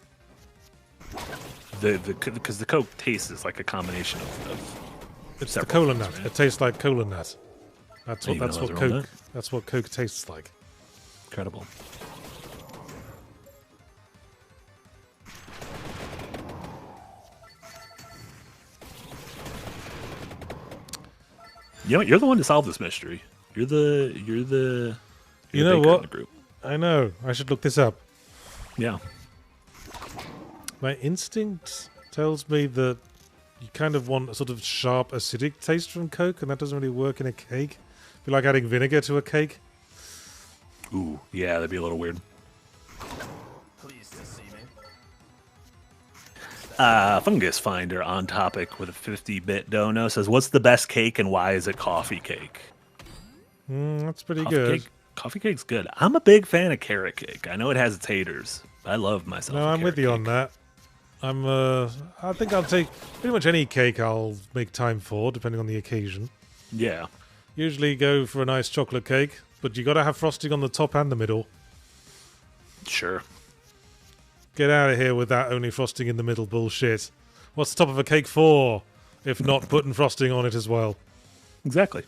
because the Coke taste is like a combination of It's the several cola things, nut. right? It tastes like cola nut. That's I didn't what even know there was a real Coke. That's what Coke tastes like. Incredible. You know, you're the one to solve this mystery. You're the You know baker in what? the group. I know. I should look this up. Yeah. My instinct tells me that you kind of want a sort of sharp, acidic taste from Coke, and that doesn't really work in a cake. Be like adding vinegar to a cake. Ooh, yeah, that'd be a little weird. Pleased to see me. Fungus Finder on topic with a 50-bit dono says, "What's the best cake and why is it coffee cake?" That's pretty good. Coffee cake's good. I'm a big fan of carrot cake. I know it has its haters. But I love myself. No, a I'm with carrot you cake. on that. I think I'll take pretty much any cake I'll make time for, depending on the occasion. Yeah. Usually go for a nice chocolate cake, but you got to have frosting on the top and the middle. Sure. Get out of here with that only frosting in the middle bullshit. What's the top of a cake for, if not putting frosting on it as well? Exactly.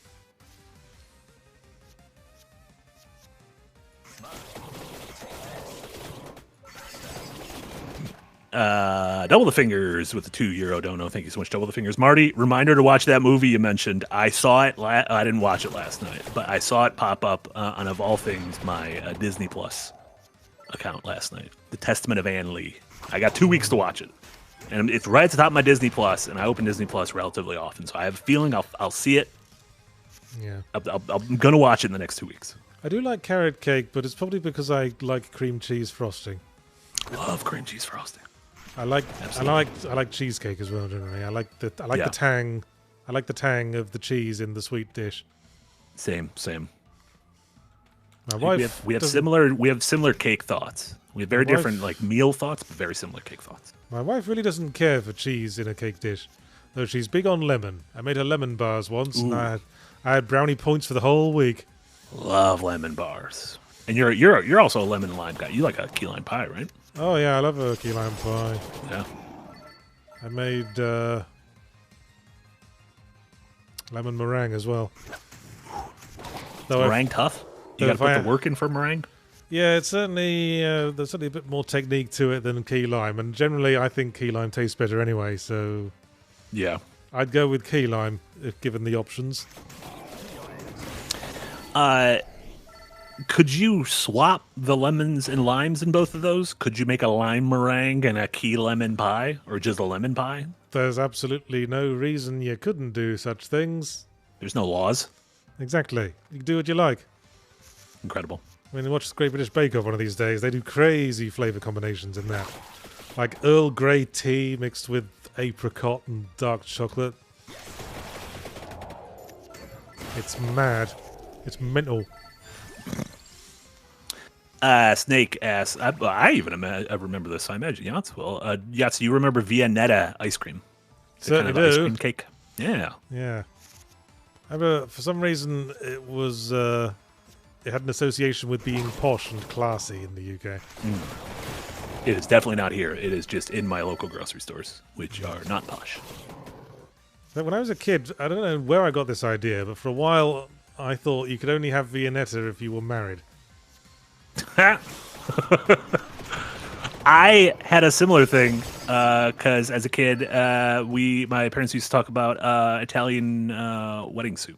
Double the Fingers with the €2 dono. Thank you so much, Double the Fingers. Marty, reminder to watch that movie you mentioned. I saw it. I didn't watch it last night, but I saw it pop up on, of all things, my Disney Plus account last night. The Testament of Anne Lee. I got 2 weeks to watch it, and it's right at the top of my Disney Plus, and I open Disney Plus relatively often, so I have a feeling I'll see it. Yeah. I'm gonna watch it in the next 2 weeks. I do like carrot cake, but it's probably because I like cream cheese frosting. Love cream cheese frosting. I like cheesecake as well. Generally, I like the tang. I like the tang of the cheese in the sweet dish. Same. My wife we have similar cake thoughts. We have very different like meal thoughts, but very similar cake thoughts. My wife really doesn't care for cheese in a cake dish, though she's big on lemon. I made her lemon bars once, and I had brownie points for the whole week. Love lemon bars, and you're also a lemon lime guy. You like a key lime pie, right? Oh yeah, I love a key lime pie. Yeah. I made lemon meringue as well. Meringue tough? You got to put the work in for meringue? Yeah, it's certainly there's certainly a bit more technique to it than key lime, and generally I think key lime tastes better anyway. So yeah, I'd go with key lime if given the options. Could you swap the lemons and limes in both of those? Could you make a lime meringue and a key lemon pie, or just a lemon pie? There's absolutely no reason you couldn't do such things. There's no laws. Exactly. You can do what you like. Incredible. I mean, watch the Great British Bake Off one of these days. They do crazy flavour combinations in that. Like Earl Grey tea mixed with apricot and dark chocolate. It's mad. It's mental. Snake asks, I even I remember this, I imagine Yahtzee will. Yahtzee, you remember Viennetta ice cream? Certainly kind of do. Ice cream cake? Yeah. Yeah. For some reason, it was... it had an association with being posh and classy in the UK. It is definitely not here. It is just in my local grocery stores, which are not posh. But when I was a kid, I don't know where I got this idea, but for a while I thought you could only have Viennetta if you were married. I had a similar thing because as a kid, my parents used to talk about Italian wedding soup.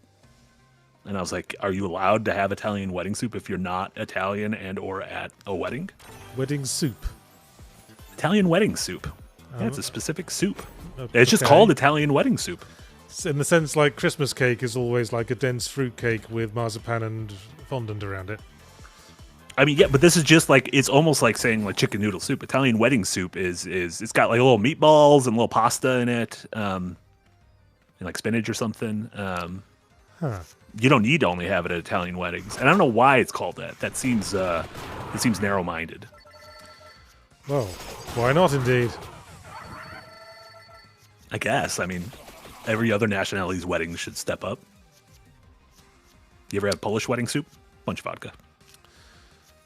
And I was like, are you allowed to have Italian wedding soup if you're not Italian and or at a wedding? Wedding soup. Italian wedding soup. Yeah, it's a specific soup. Okay. It's just called Italian wedding soup. In the sense, like, Christmas cake is always like a dense fruit cake with marzipan and fondant around it. I mean, yeah, but this is just like, it's almost like saying like chicken noodle soup. Italian wedding soup is it's got like little meatballs and little pasta in it, and like spinach or something. You don't need to only have it at Italian weddings, and I don't know why it's called that. That seems it seems narrow-minded. Well, why not, indeed? I guess. I mean, every other nationality's wedding should step up. You ever had Polish wedding soup? Bunch of vodka.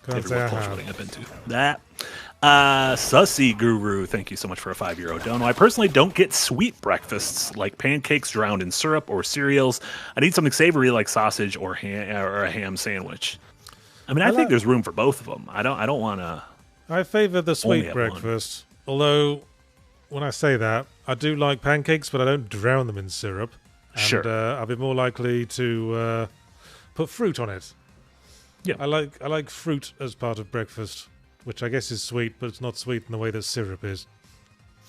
Can't say I Polish have. wedding I've been to. That. Sussy Guru, thank you so much for a €5 dono. I personally don't get sweet breakfasts like pancakes drowned in syrup or cereals. I need something savory like sausage or a ham sandwich. I mean, I think there's room for both of them. I don't want to. I favour the sweet breakfast. Although, when I say that, I do like pancakes, but I don't drown them in syrup. And, Sure. I'll be more likely to put fruit on it. Yeah. I like fruit as part of breakfast, which I guess is sweet, but it's not sweet in the way that syrup is.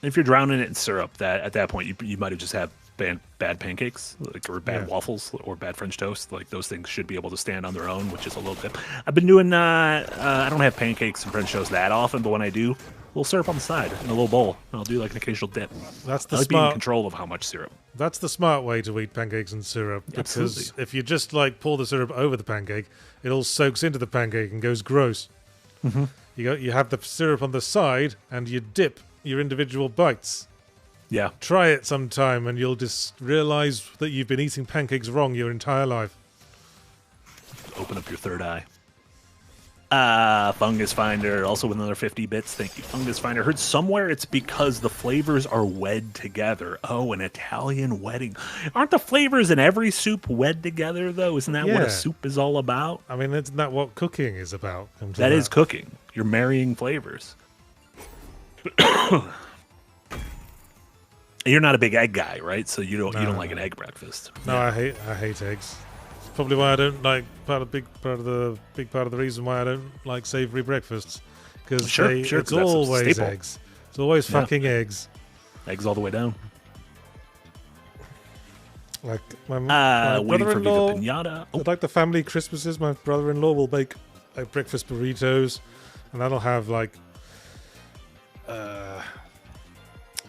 If you're drowning it in syrup, that at that point you might have just had bad pancakes, like, or bad waffles, or bad French toast. Like those things should be able to stand on their own, which is a little bit. I've been doing. I don't have pancakes and French toast that often, but when I do, a little syrup on the side in a little bowl. I'll do like an occasional dip. That's the I like being in control of how much syrup. That's the smart way to eat pancakes and syrup, because Absolutely. if you just like pour the syrup over the pancake, it all soaks into the pancake and goes gross. Mm-hmm. You have the syrup on the side, and you dip your individual bites. Yeah. Try it sometime, and you'll just realize that you've been eating pancakes wrong your entire life. Open up your third eye. Fungus Finder, also with another 50 bits. Thank you, Fungus Finder. Heard somewhere it's because the flavors are wed together. Oh, an Italian wedding. Aren't the flavors in every soup wed together, though? Isn't that what Yeah. a soup is all about? I mean, isn't that what cooking is about? That is cooking. You're marrying flavors. You're not a big egg guy, right? So you don't like an egg breakfast. No, I hate eggs. It's probably why I don't like big part of the reason why I don't like savoury breakfasts, because it's always eggs. It's always fucking eggs. Eggs all the way down. Like my brother-in-law, pinata. like the family Christmases, my brother-in-law will make like breakfast burritos, and that'll have like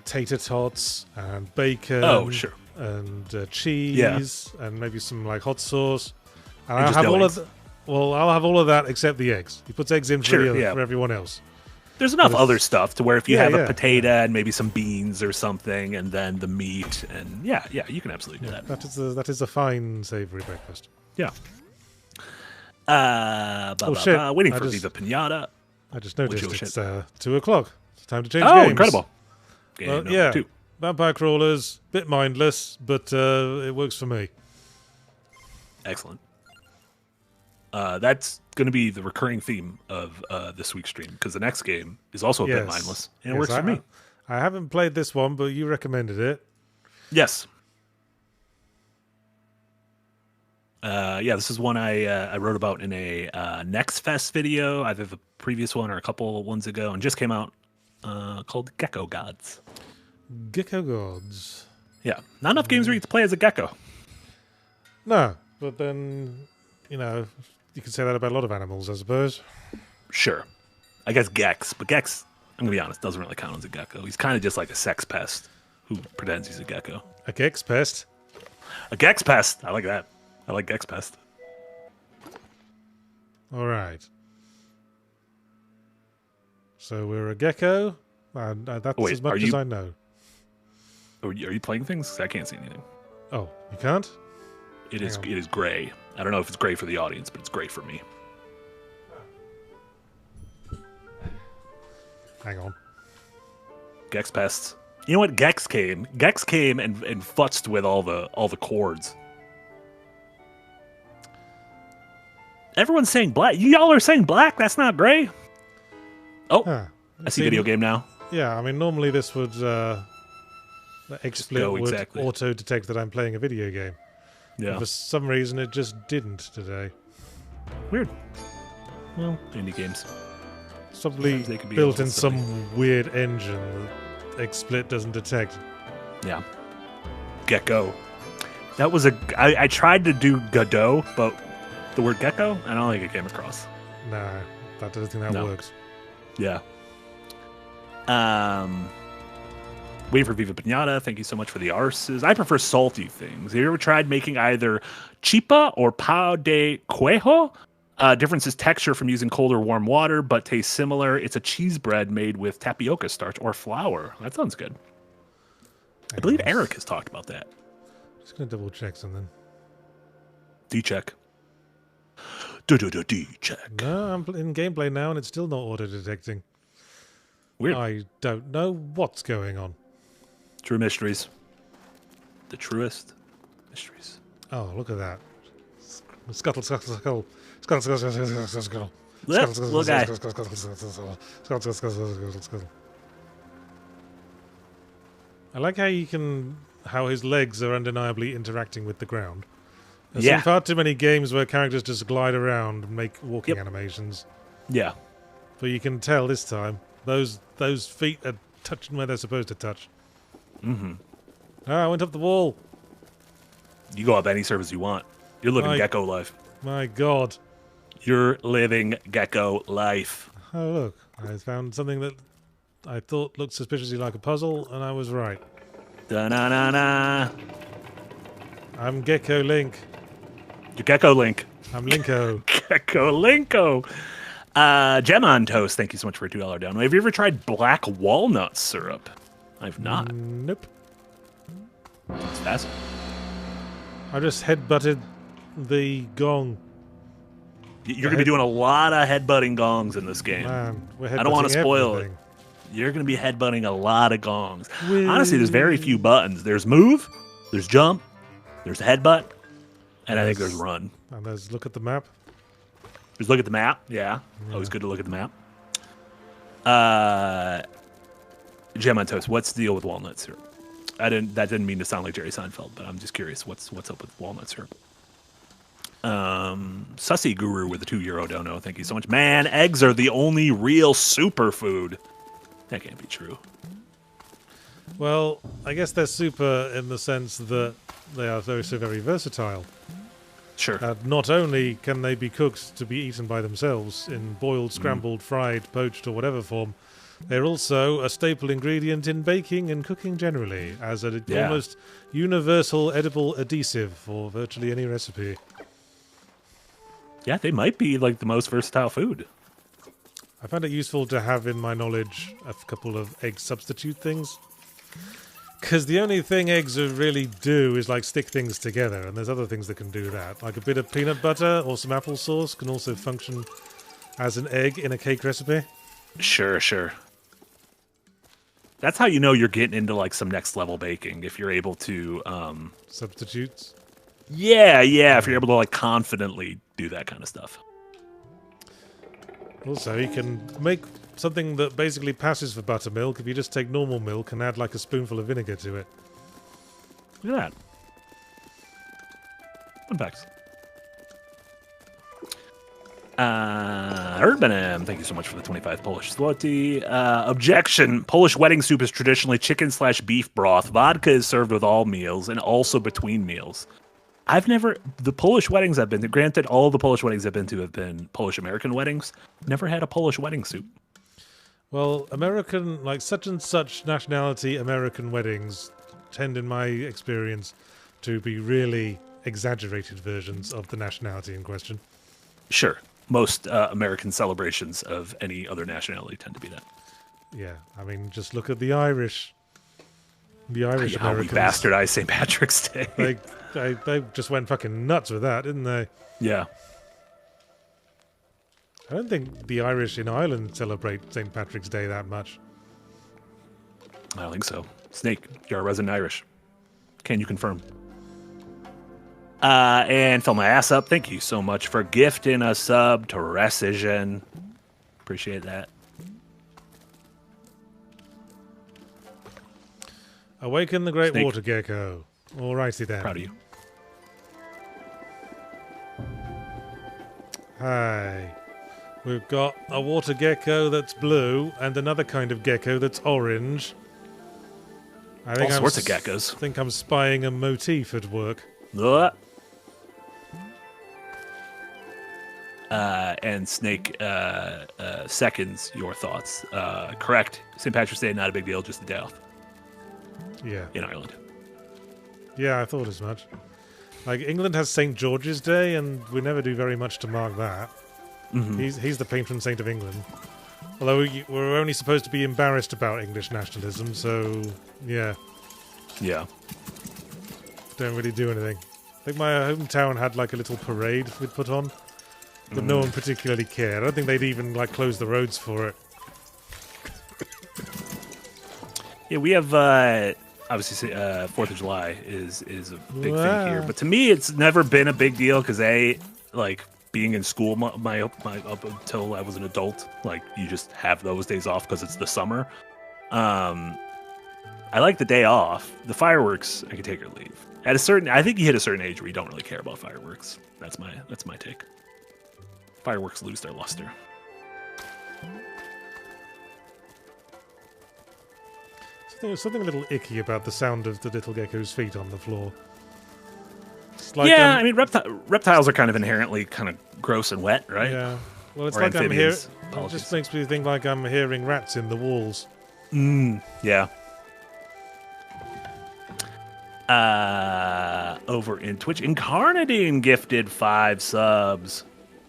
tater tots and bacon. Oh, sure. And cheese and maybe some like hot sauce. And I'll have I'll have all of that except the eggs. He puts eggs in for everyone else. There's enough other stuff to where if you have a potato and maybe some beans or something, and then the meat, and you can absolutely do that. That is a fine savoury breakfast. Yeah. Shit. Waiting for Viva Pinata. I just noticed it's 2 o'clock. It's time to change games. games. Incredible. Game number 2. Vampire Crawlers, bit mindless, but it works for me. Excellent. That's going to be the recurring theme of this week's stream, because the next game is also a bit mindless, and it works for me. I haven't played this one, but you recommended it. Yes. This is one I wrote about in a Next Fest video, either the previous one or a couple ones ago, and just came out, called Gecko Gods. Gecko Gods. Yeah. Not enough games where you get to play as a gecko. No, but then, you can say that about a lot of animals, I suppose. Sure. I guess Gex, but Gex, I'm going to be honest, doesn't really count as a gecko. He's kind of just like a sex pest who pretends he's a gecko. A Gex pest? A Gex pest. I like that. I like Gex pest. All right. So we're a gecko, and that's as much as I know. Are you playing things? I can't see anything. Oh, you can't? It is gray. I don't know if it's gray for the audience, but it's gray for me. Hang on. Gex pests. You know what? Gex came and futzed with all the chords. Everyone's saying black. Y'all are saying black? That's not gray. Oh, I see video game now. Yeah, I mean, normally this would XSplit would auto-detect that I'm playing a video game. Yeah. But for some reason, it just didn't today. Weird. Well, indie games. It's probably built in some weird engine that XSplit doesn't detect. Yeah. Gecko. That was I tried to do Godot, but the word gecko, I don't think it came across. Nah, I don't think that works. Yeah. Waiting for Viva Pinata. Thank you so much for the arses. I prefer salty things. Have you ever tried making either chipa or pao de quejo? Difference is texture from using cold or warm water, but tastes similar. It's a cheese bread made with tapioca starch or flour. That sounds good. I believe Eric has talked about that. Just going to double check something. D-check. D-check. No, I'm in gameplay now and it's still not auto-detecting. Weird. I don't know what's going on. True mysteries. The truest mysteries. Oh, look at that. Scuttle, scuttle, scuttle. Scuttle, scuttle, scuttle, scuttle, scuttle. Little guy. I like how his legs are undeniably interacting with the ground. There's seen far too many games where characters just glide around and make walking animations. Yeah. But you can tell this time those feet are touching where they're supposed to touch. Mm-hmm. Ah, I went up the wall. You go up any service you want. You're living gecko life. My God. You're living gecko life. Oh, look. I found something that I thought looked suspiciously like a puzzle, and I was right. Da-na-na-na. I'm Gecko Link. You're Gecko Link. I'm Linko. Gecko Linko. Gemma on Toast, thank you so much for a $2 down. Have you ever tried black walnut syrup? I've not. Nope. It's fast. I just headbutted the gong. You're going to be doing a lot of headbutting gongs in this game. Man, I don't want to spoil it. You're going to be headbutting a lot of gongs. Honestly, there's very few buttons. There's move, there's jump, there's headbutt, and I think there's run. And there's look at the map. There's look at the map. Yeah. Always good to look at the map. Jam on toast. What's the deal with walnut syrup? That didn't mean to sound like Jerry Seinfeld, but I'm just curious. What's up with walnut syrup? Sussy Guru with a €2 dono. Thank you so much. Man, eggs are the only real superfood. That can't be true. Well, I guess they're super in the sense that they are so very versatile. Sure. Not only can they be cooked to be eaten by themselves in boiled, scrambled, fried, poached, or whatever form, they're also a staple ingredient in baking and cooking generally, as an almost universal edible adhesive for virtually any recipe. Yeah, they might be like the most versatile food. I found it useful to have in my knowledge a couple of egg substitute things. Because the only thing eggs really do is like stick things together, and there's other things that can do that. Like a bit of peanut butter or some applesauce can also function as an egg in a cake recipe. Sure. That's how you know you're getting into like some next level baking, if you're able to Substitutes? Yeah, if you're able to like confidently do that kind of stuff. Also, you can make something that basically passes for buttermilk if you just take normal milk and add like a spoonful of vinegar to it. Look at that. Fun facts. Urbanim, thank you so much for the 25 Polish zloty. Objection. Polish wedding soup is traditionally chicken/beef broth. Vodka is served with all meals and also between meals. The Polish weddings I've been to, granted all the Polish weddings I've been to have been Polish-American weddings, never had a Polish wedding soup. Well, American, like such and such nationality American weddings tend, in my experience, to be really exaggerated versions of the nationality in question. Sure. Most American celebrations of any other nationality tend to be that. Yeah, I mean, just look at the Irish. The Irish Americans. We bastardized St. Patrick's Day. They just went fucking nuts with that, didn't they? Yeah. I don't think the Irish in Ireland celebrate St. Patrick's Day that much. I don't think so. Snake, you're a resident Irish. Can you confirm? And fill my ass up. Thank you so much for gifting a sub to Recision. Appreciate that. Awaken the great Snake. water gecko. Alrighty then. Proud of you. Hi. We've got a water gecko that's blue and another kind of gecko that's orange. I think All sorts of geckos. I think I'm spying a motif at work. Ugh. And Snake seconds your thoughts. Correct. St. Patrick's Day, not a big deal, just a day off. Yeah. In Ireland. Yeah, I thought as much. Like, England has St. George's Day, and we never do very much to mark that. Mm-hmm. He's the patron saint of England. Although we're only supposed to be embarrassed about English nationalism, so yeah. Yeah. Don't really do anything. I think my hometown had like a little parade we'd put on, but no one particularly cared. I don't think they'd even like close the roads for it. Yeah, we have obviously 4th of July is a big thing here, but to me it's never been a big deal because like being in school my up until I was an adult, like you just have those days off because it's the summer. I like the day off. The fireworks I can take or leave. I think you hit a certain age where you don't really care about fireworks. That's my take. Fireworks lose their luster. There's something a little icky about the sound of the little gecko's feet on the floor. It's like, yeah, I mean, reptiles are kind of inherently kind of gross and wet, right? Yeah. Well, it's Or like I'm here. amphibians. It just makes me think like I'm hearing rats in the walls. Yeah. Over in Twitch, Incarnadine gifted 5 subs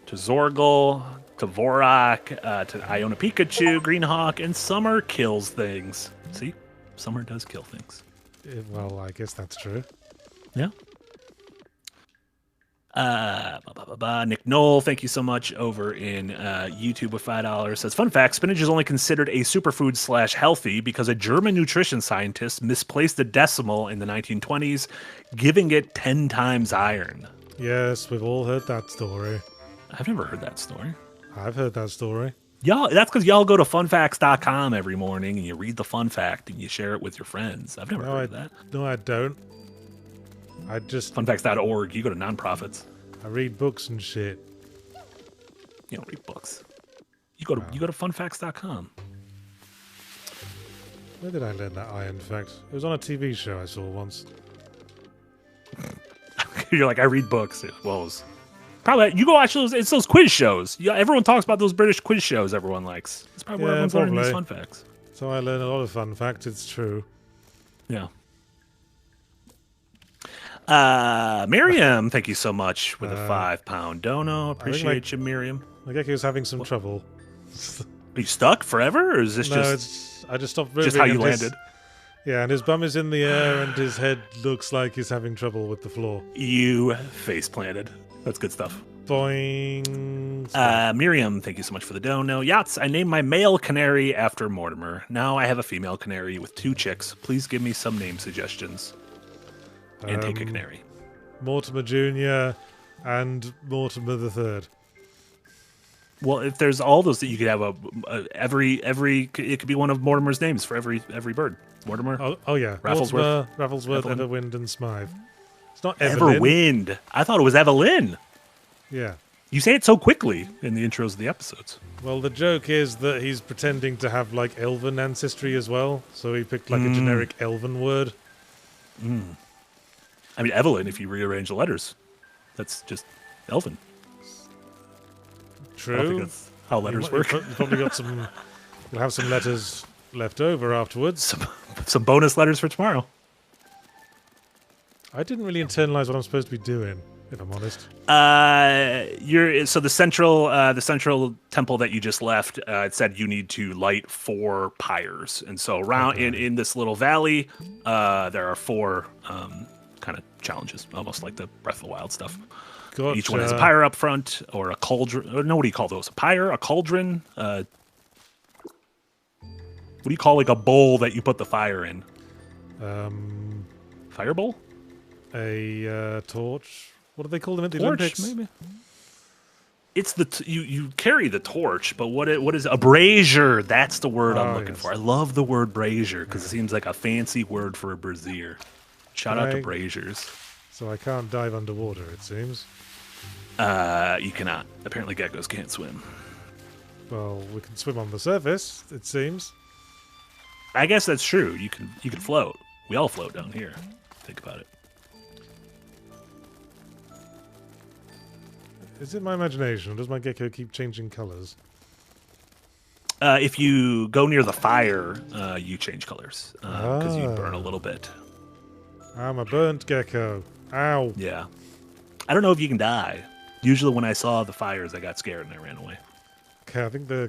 to Zorgal, to Vorak, to Iona Pikachu, Greenhawk, and Summer kills things. See? Summer does kill things. Well, I guess that's true. Yeah. Nick Knoll, thank you so much over in YouTube with $5. Says, fun fact, spinach is only considered a superfood / healthy because a German nutrition scientist misplaced a decimal in the 1920s, giving it 10 times iron. Yes, we've all heard that story. I've never heard that story. I've heard that story. Y'all, that's because y'all go to funfacts.com every morning and you read the fun fact and you share it with your friends. I've never heard of that. No, I don't. I just Funfacts.org. You go to nonprofits. I read books and shit. You don't read books. You go to funfacts.com. Where did I learn that iron fact? It was on a TV show I saw once. You're like, I read books. Well, it's probably you go watch those. It's those quiz shows. Yeah, everyone talks about those British quiz shows. Everyone likes. That's probably where everyone's learning these fun facts. So I learn a lot of fun facts. It's true. Yeah. Miriam, thank you so much with a £5 dono. Appreciate you, Miriam. My Gecko's having some trouble. Are you stuck forever, or is this I just stopped moving. Just how you landed? Yeah, and his bum is in the air, and his head looks like he's having trouble with the floor. You face planted. That's good stuff. Boing. Miriam, thank you so much for the dono. Yahtzee, I named my male canary after Mortimer. Now I have a female canary with 2 chicks. Please give me some name suggestions. And take a canary. Mortimer Jr. and Mortimer the Third. Well, if there's all those that you could have every it could be one of Mortimer's names for every bird. Mortimer. Oh yeah. Rafflesworth. Rafflesworth, Everwind, and Smythe. It's not Evelyn. Everwind. I thought it was Evelyn. Yeah. You say it so quickly in the intros of the episodes. Well, the joke is that he's pretending to have like elven ancestry as well, so he picked like a generic elven word. I mean, Evelyn, if you rearrange the letters, that's just elven. True. I don't think that's how letters work. You've probably got some. You'll have some letters left over afterwards. Some bonus letters for tomorrow. I didn't really internalize what I'm supposed to be doing, if I'm honest. So the central temple that you just left, it said you need to light 4 pyres, and so around in this little valley, there are 4 kind of challenges, almost like the Breath of the Wild stuff. Gotcha. Each one has a pyre up front, or a cauldron. Or no, what do you call those? A pyre, a cauldron. What do you call like a bowl that you put the fire in? Fire bowl? A torch. What do they call them at the Torch, Olympics? maybe. It's you carry the torch, but what is a brazier? That's the word I'm looking for. I love the word brazier because it seems like a fancy word for a brazier. Shout out to braziers. So I can't dive underwater, it seems. You cannot. Apparently geckos can't swim. Well, we can swim on the surface, it seems. I guess that's true. You can float. We all float down here. Think about it. Is it my imagination, or does my gecko keep changing colors? If you go near the fire, you change colors because you burn a little bit. I'm a burnt gecko. Ow. Yeah. I don't know if you can die. Usually when I saw the fires, I got scared and I ran away. Okay, I think the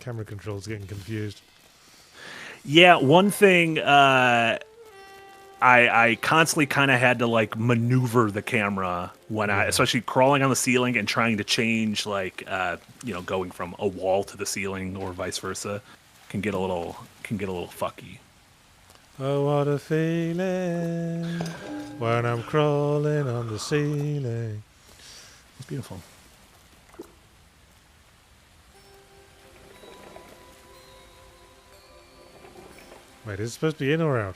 camera control's getting confused. Yeah, one thing I constantly kind of had to like maneuver the camera when especially crawling on the ceiling and trying to change like going from a wall to the ceiling or vice versa can get a little fucky. Oh, what a feeling when I'm crawling on the ceiling. It's beautiful. Wait, is it supposed to be in or out?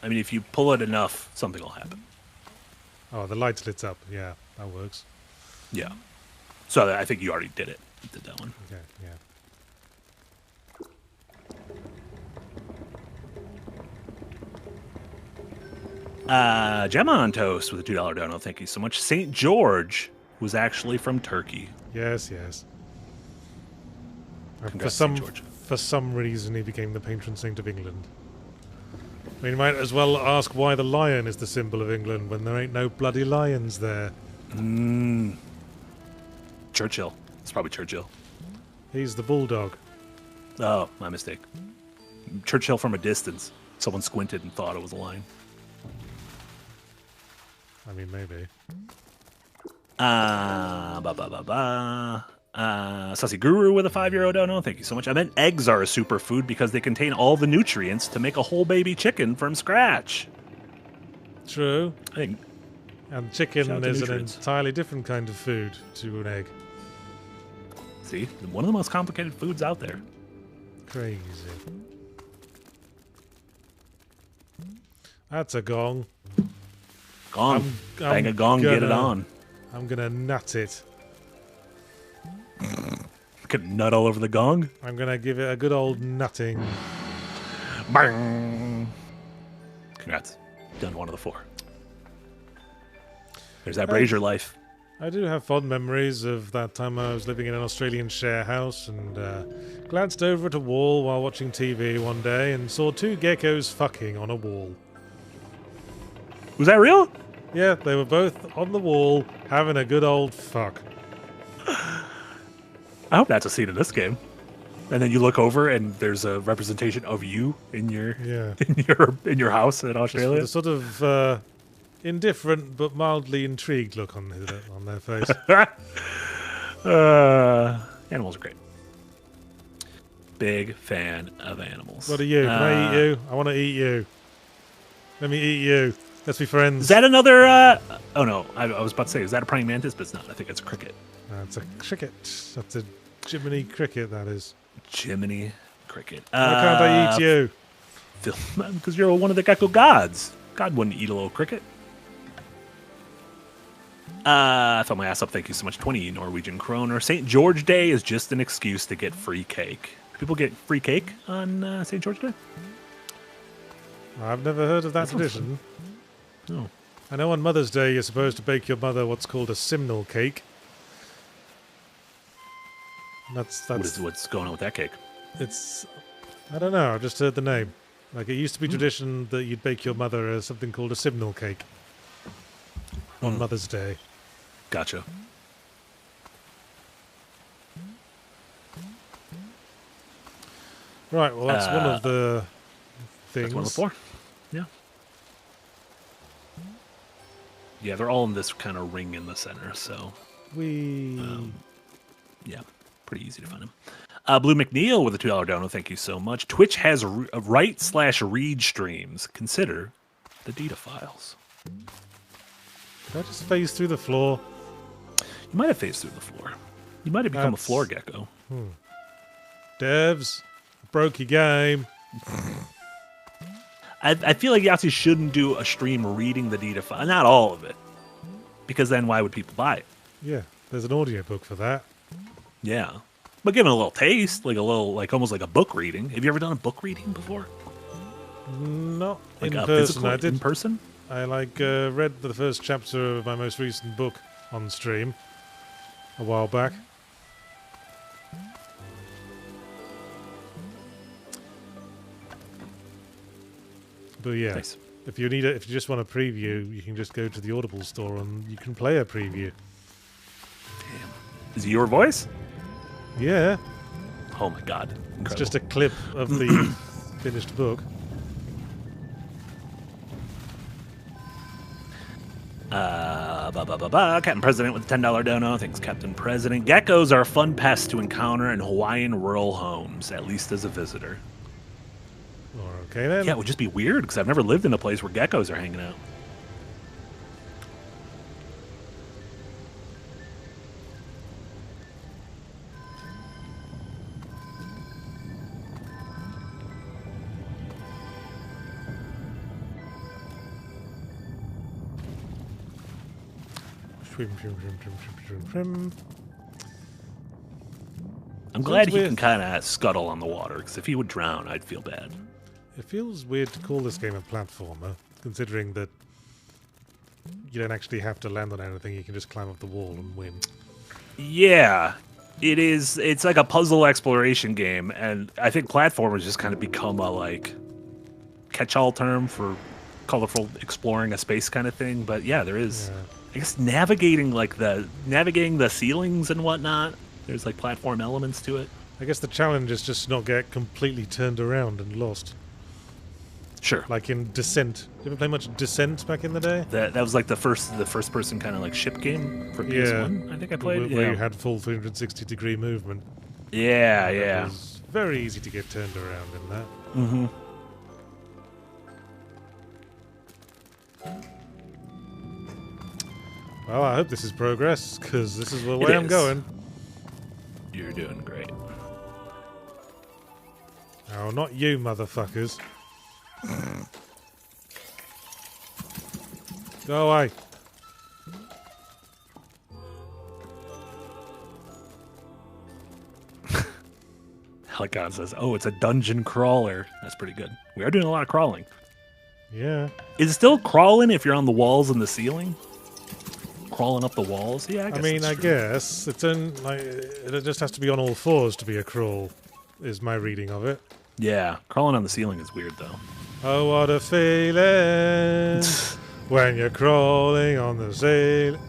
I mean, if you pull it enough, something will happen. Oh, the light's lit up. Yeah, that works. Yeah. So I think you already did it. You did that one. Okay, yeah. Gemma on Toast with a $2 dono. Thank you so much. St. George was actually from Turkey. Yes, yes. Congrats, St. George. For some reason, he became the patron saint of England. I mean, you might as well ask why the lion is the symbol of England when there ain't no bloody lions there. Churchill. It's probably Churchill. He's the bulldog. Oh, my mistake. Churchill from a distance. Someone squinted and thought it was a lion. I mean, maybe. Sussy Guru with a €5 dono. Thank you so much. I meant eggs are a superfood because they contain all the nutrients to make a whole baby chicken from scratch. True. I think. And chicken is nutrients. an entirely different kind of food to an egg. See, one of the most complicated foods out there. Crazy. That's a gong. Gong. Bang a I'm gong, get it gonna- on. I'm gonna nut it. Could nut all over the gong. I'm gonna give it a good old nutting. Bang. Congrats. Done one of the 4. There's that Brazier life. I do have fond memories of that time I was living in an Australian share house and glanced over at a wall while watching TV one day and saw 2 geckos fucking on a wall. Was that real? Yeah, they were both on the wall having a good old fuck. I hope that's a scene in this game. And then you look over and there's a representation of you in your Yeah. in your house in Just Australia. with a sort of indifferent but mildly intrigued look on their face. Animals are great. Big fan of animals. What are you? Can I eat you? I want to eat you. Let me eat you. Let's be friends. Is that another? Oh no, I was about to say, is that a praying mantis? But it's not. I think it's a cricket. That's a cricket. That's a Jiminy cricket, that is. Jiminy cricket. Why can't I eat you? Because you're one of the Gecko Gods. God wouldn't eat a little cricket. I felt my ass up. Thank you so much. 20 Norwegian kroner. St. George Day is just an excuse to get free cake. Do people get free cake on St. George Day? I've never heard of that tradition. No. I know on Mother's Day you're supposed to bake your mother what's called a simnel cake. That's What's going on with that cake? it's I don't know, I've just heard the name. Like it used to be tradition that you'd bake your mother something called a simnel cake on Mother's Day. Gotcha. Right, well that's one of the things. That's one of the 4. Yeah. Yeah, they're all in this kind of ring in the center, so yeah, pretty easy to find them. Blue McNeil with a $2 dono, thank you so much. Twitch has write/read streams. Consider the data files. Did I just phase through the floor? You might have phased through the floor. You might have become a That's- floor gecko. Devs, broke your game. I feel like Yahtzee shouldn't do a stream reading the data file. Not all of it. Because then why would people buy it? Yeah, there's an audiobook for that. Yeah. But give it a little taste, like a little, like almost like a book reading. Have you ever done a book reading before? Not Like in a person. physical I did. in person? I read the first chapter of my most recent book on stream a while back. But yeah, Nice. if you just want a preview, you can just go to the Audible store and you can play a preview. Damn. Is it your voice? Yeah, Oh my god. Incredible. it's just a clip of the finished book. Captain President with a $10 dono. Thanks, Captain President. Geckos are a fun pest to encounter in Hawaiian rural homes, at least as a visitor. Okay then. Yeah, it would just be weird because I've never lived in a place where geckos are hanging out. Shrim, shrim, shrim, shrim, shrim, shrim, shrim. I'm glad he weird. can kind of scuttle on the water because if he would drown, I'd feel bad. It feels weird to call this game a platformer, considering that you don't actually have to land on anything, you can just climb up the wall and win. Yeah, it is. It's like a puzzle exploration game, and I think platformers just kind of become a like catch-all term for colorful exploring a space kind of thing. But yeah, there is. Yeah. I guess navigating the ceilings and whatnot. There's like platform elements to it. I guess the challenge is just not get completely turned around and lost. Sure. Like in Descent. Did you ever play much Descent back in the day? That was like the first person kind of like ship game for PS1. I think I played. Where Yeah. you had full 360-degree movement. Yeah, It yeah. was very easy to get turned around in that. Mm-hmm. Well, I hope this is progress, because this is the way I'm is. going. You're doing great. Oh, not you, motherfuckers. Go away. Helicon says, "Oh, it's a dungeon crawler." That's pretty good. We are doing a lot of crawling. Yeah. Is it still crawling if you're on the walls and the ceiling? Crawling up the walls? Yeah, I guess. I mean, that's I true. guess it's it just has to be on all fours to be a crawl, is my reading of it. Yeah, crawling on the ceiling is weird though. Oh, what a feeling when you're crawling on the ceiling.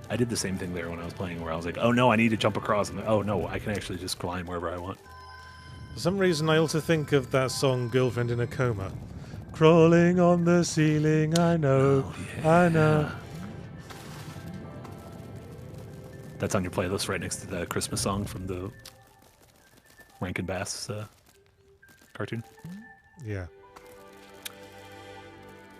I did the same thing there when I was playing, where I was like, "Oh no, I need to jump across," and oh no, I can actually just climb wherever I want. For some reason, I also think of that song "Girlfriend in a Coma." Crawling on the ceiling, I know, I know. That's on your playlist right next to the Christmas song from the Rankin Bass cartoon. Yeah.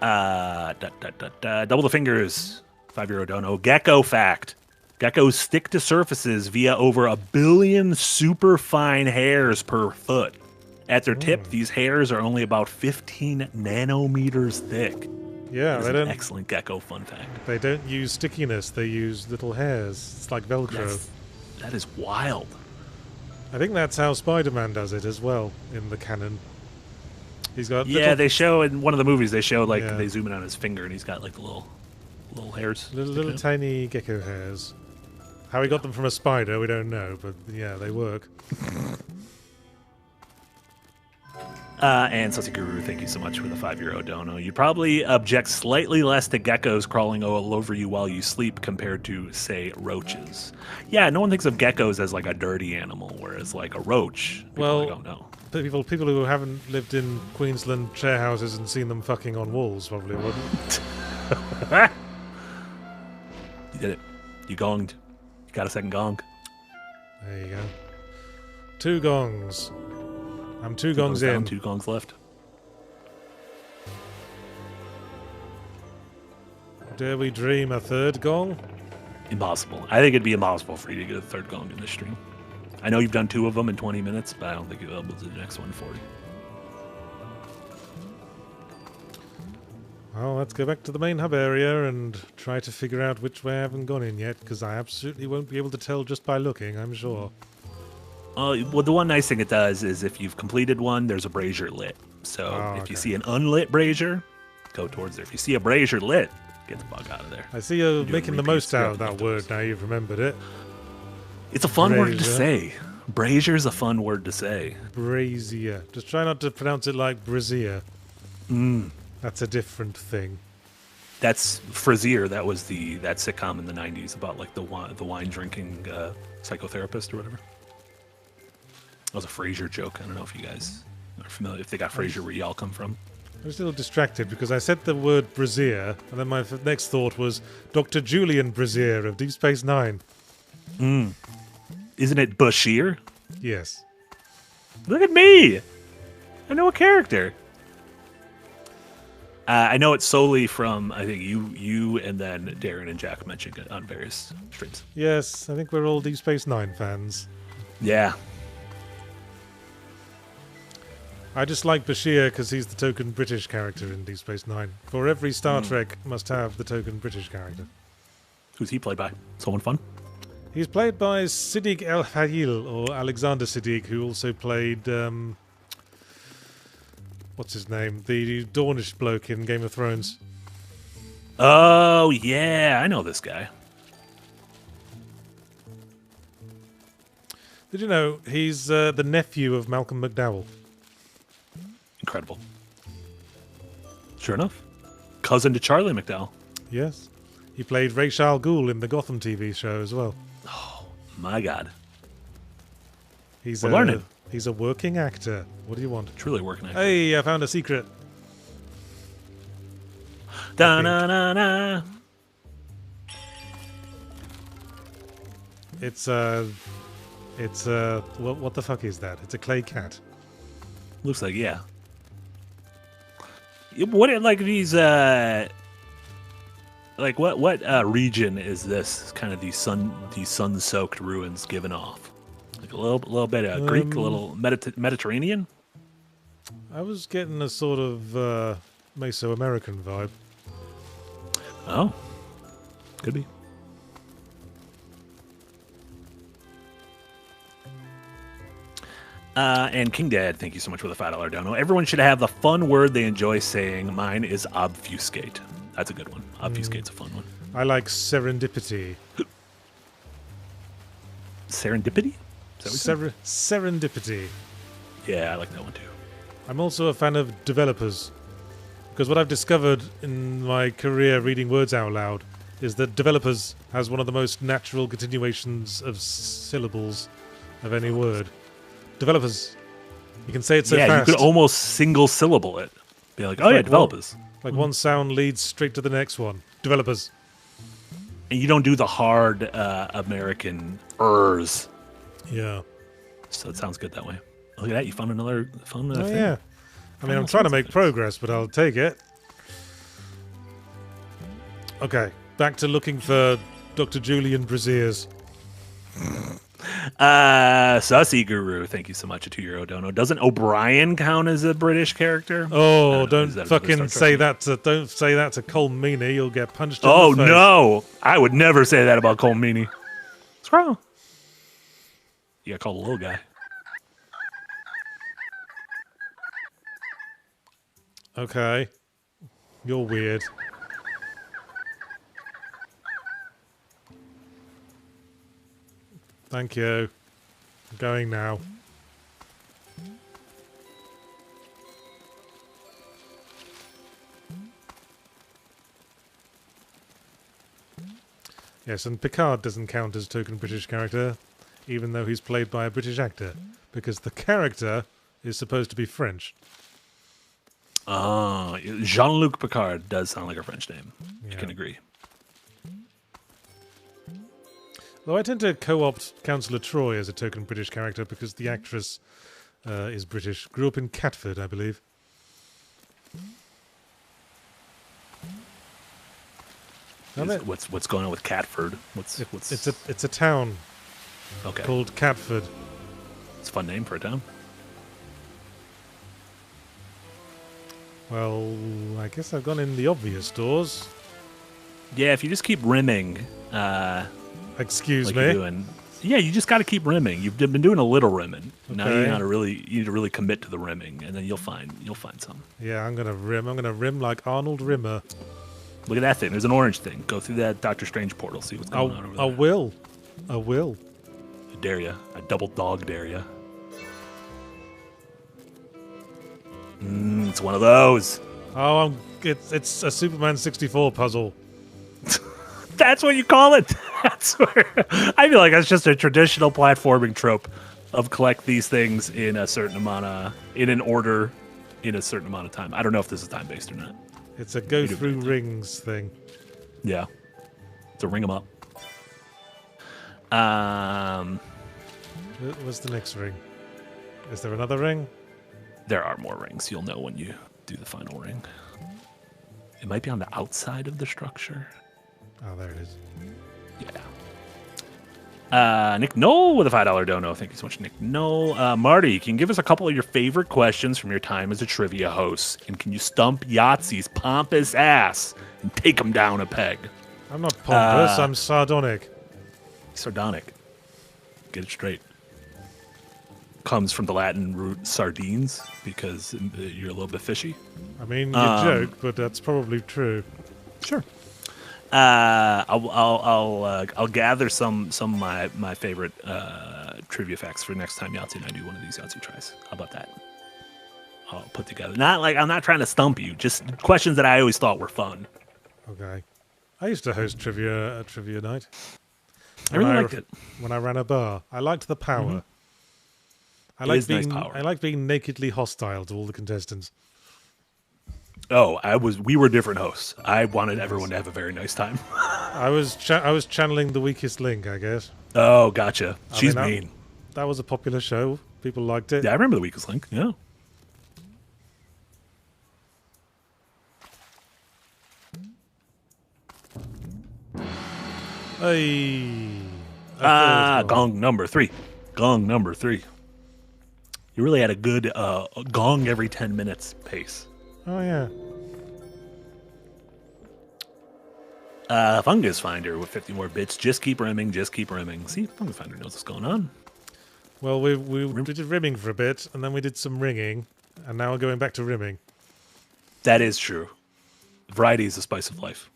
Double the fingers. €5 dono. Gecko fact. Geckos stick to surfaces via over 1 billion super fine hairs per foot. At their tip, these hairs are only about 15 nanometers thick. Yeah, That is they an don't. excellent gecko fun fact. They don't use stickiness. They use little hairs. It's like Velcro. That is wild. I think that's how Spider-Man does it as well in the canon. He's got Yeah, they show in one of the movies. They show like Yeah. they zoom in on his finger, and he's got like the little hairs. little tiny gecko hairs. How he got them from a spider, we don't know, but yeah, they work. And Sussy Guru, thank you so much for the €5 dono. You probably object slightly less to geckos crawling all over you while you sleep compared to, say, roaches. Yeah, no one thinks of geckos as like a dirty animal, whereas like a roach, Well, I don't know. People who haven't lived in Queensland share houses and seen them fucking on walls probably wouldn't. You did it. You gonged. You got a second gong. There you go. 2 gongs. I'm 2 gongs down, in. 2 gongs left. Dare we dream a 3rd gong? Impossible. I think it'd be impossible for you to get a 3rd gong in this stream. I know you've done 2 of them in 20 minutes, but I don't think you'll be able to do the next one in 40. Well, let's go back to the main hub area and try to figure out which way I haven't gone in yet, because I absolutely won't be able to tell just by looking, I'm sure. Well, the one nice thing it does is if you've completed one, there's a brazier lit. So if you see an unlit brazier, go towards there. If you see a brazier lit, get the fuck out of there. I see you're Doing making the repeats most out of throughout that the word episodes. now you've remembered it. It's a fun word to Brazier. say. Brazier's a fun word to say. Brazier. Just try not to pronounce it like brazier. That's a different thing. That's Frazier. That was that sitcom in the 90s about like the wine drinking psychotherapist or whatever. That was a Frasier joke. I don't know if you guys are familiar, if they got Frasier where y'all come from. I was a little distracted because I said the word brazier, and then my next thought was Dr. Julian Brazier of Deep Space Nine. Isn't it Bashir? Yes. Look at me! I know a character. I know it solely from, I think, you and then Darren and Jack mentioned it on various streams. Yes, I think we're all Deep Space Nine fans. Yeah. I just like Bashir because he's the token British character in Deep Space Nine. For every Star Trek must have the token British character. Who's he played by? Someone fun? He's played by Siddiq El Hayil, or Alexander Siddiq, who also played what's his name? The Dornish bloke in Game of Thrones. Oh, yeah. I know this guy. Did you know he's the nephew of Malcolm McDowell? Incredible. Sure enough. Cousin to Charlie McDowell. Yes. He played Ra's al Ghul in the Gotham TV show as well. My God. He's We're learning. He's a working actor. What do you want? Truly working out. Hey, I found a secret. Da-na-na-na. It's what the fuck is that? It's a clay cat. Looks like, yeah. What, like, these, like what region is this? Kind of these sun-soaked ruins giving off? Like a little bit of Greek, a little Mediterranean. I was getting a sort of Mesoamerican vibe. Oh, could be. And King Dad, thank you so much for the $5 dono. Everyone should have the fun word they enjoy saying. Mine is obfuscate. That's a good one. Obfuscate's a fun one. I like serendipity. Serendipity? Is that what you said? Serendipity. Yeah, I like that one too. I'm also a fan of developers. Because what I've discovered in my career reading words out loud is that developers has one of the most natural continuations of syllables of any word. Developers. You can say it so fast. Yeah, you could almost single syllable it. Be like, oh yeah, developers. Like one sound leads straight to the next one. Developers. And you don't do the hard American ers. Yeah. So it sounds good that way. Look at that, you found another thing. Yeah. I mean, I'm trying to make progress, but I'll take it. Okay, back to looking for Dr. Julian Braziers. Sussy Guru, thank you so much. A €2 dono. Doesn't O'Brien count as a British character? Oh, don't fucking say that to Cole Meany. You'll get punched in the face. No, I would never say that about Cole Meany. What's wrong? You got called a little guy. Okay, you're weird. Thank you. I'm going now. Yes, and Picard doesn't count as token British character, even though he's played by a British actor, because the character is supposed to be French. Jean-Luc Picard does sound like a French name. Yeah. I can agree. Though I tend to co-opt Councillor Troy as a token British character because the actress is British. Grew up in Catford, I believe. What's going on with Catford? It's a town called Catford. It's a fun name for a town. Well, I guess I've gone in the obvious doors. Yeah, if you just keep rimming. Excuse like me. You're doing, yeah, you just got to keep rimming. You've been doing a little rimming. Okay. Now you need to really commit to the rimming, and then you'll find some. Yeah, I'm gonna rim. I'm gonna rim like Arnold Rimmer. Look at that thing. There's an orange thing. Go through that Doctor Strange portal. See what's going on over there. I will. I dare you. I double dog dare you. It's one of those. Oh, it's a Superman 64 puzzle. That's what you call it. That's where I feel like that's just a traditional platforming trope of collect these things in a certain amount of in an order in a certain amount of time. I don't know if this is time based or not. It's a go through rings thing. Yeah, to ring them up. What's the next ring? Is there another ring? There are more rings. You'll know when you do the final ring. It might be on the outside of the structure. Oh, there it is. Yeah. Nick Knoll with a $5 dono. Thank you so much, Nick Knoll. Marty, can you give us a couple of your favorite questions from your time as a trivia host? And can you stump Yahtzee's pompous ass and take him down a peg? I'm not pompous. I'm sardonic. Sardonic. Get it straight. Comes from the Latin root sardines because you're a little bit fishy. I mean, you joke, but that's probably true. Sure. I'll gather some of my favorite trivia facts for next time Yahtzee and I do one of these Yahtzee tries. How about that? I'll put together. I'm not trying to stump you. Just questions that I always thought were fun. Okay. I used to host trivia night. I really liked it when I ran a bar. I liked the power. Mm-hmm. I like being nakedly hostile to all the contestants. Oh, we were different hosts. I wanted everyone to have a very nice time. I was channeling the weakest link, I guess. Oh, gotcha. She's mean. That was a popular show. People liked it. Yeah, I remember the weakest link. Yeah. Hey. I thought it was Gong number 3. Gong number 3. You really had a good gong every 10 minutes pace. Oh, yeah. Fungus Finder with 50 more bits. Just keep rimming, just keep rimming. See, Fungus Finder knows what's going on. Well, we did rimming for a bit, and then we did some ringing, and now we're going back to rimming. That is true. Variety is the spice of life.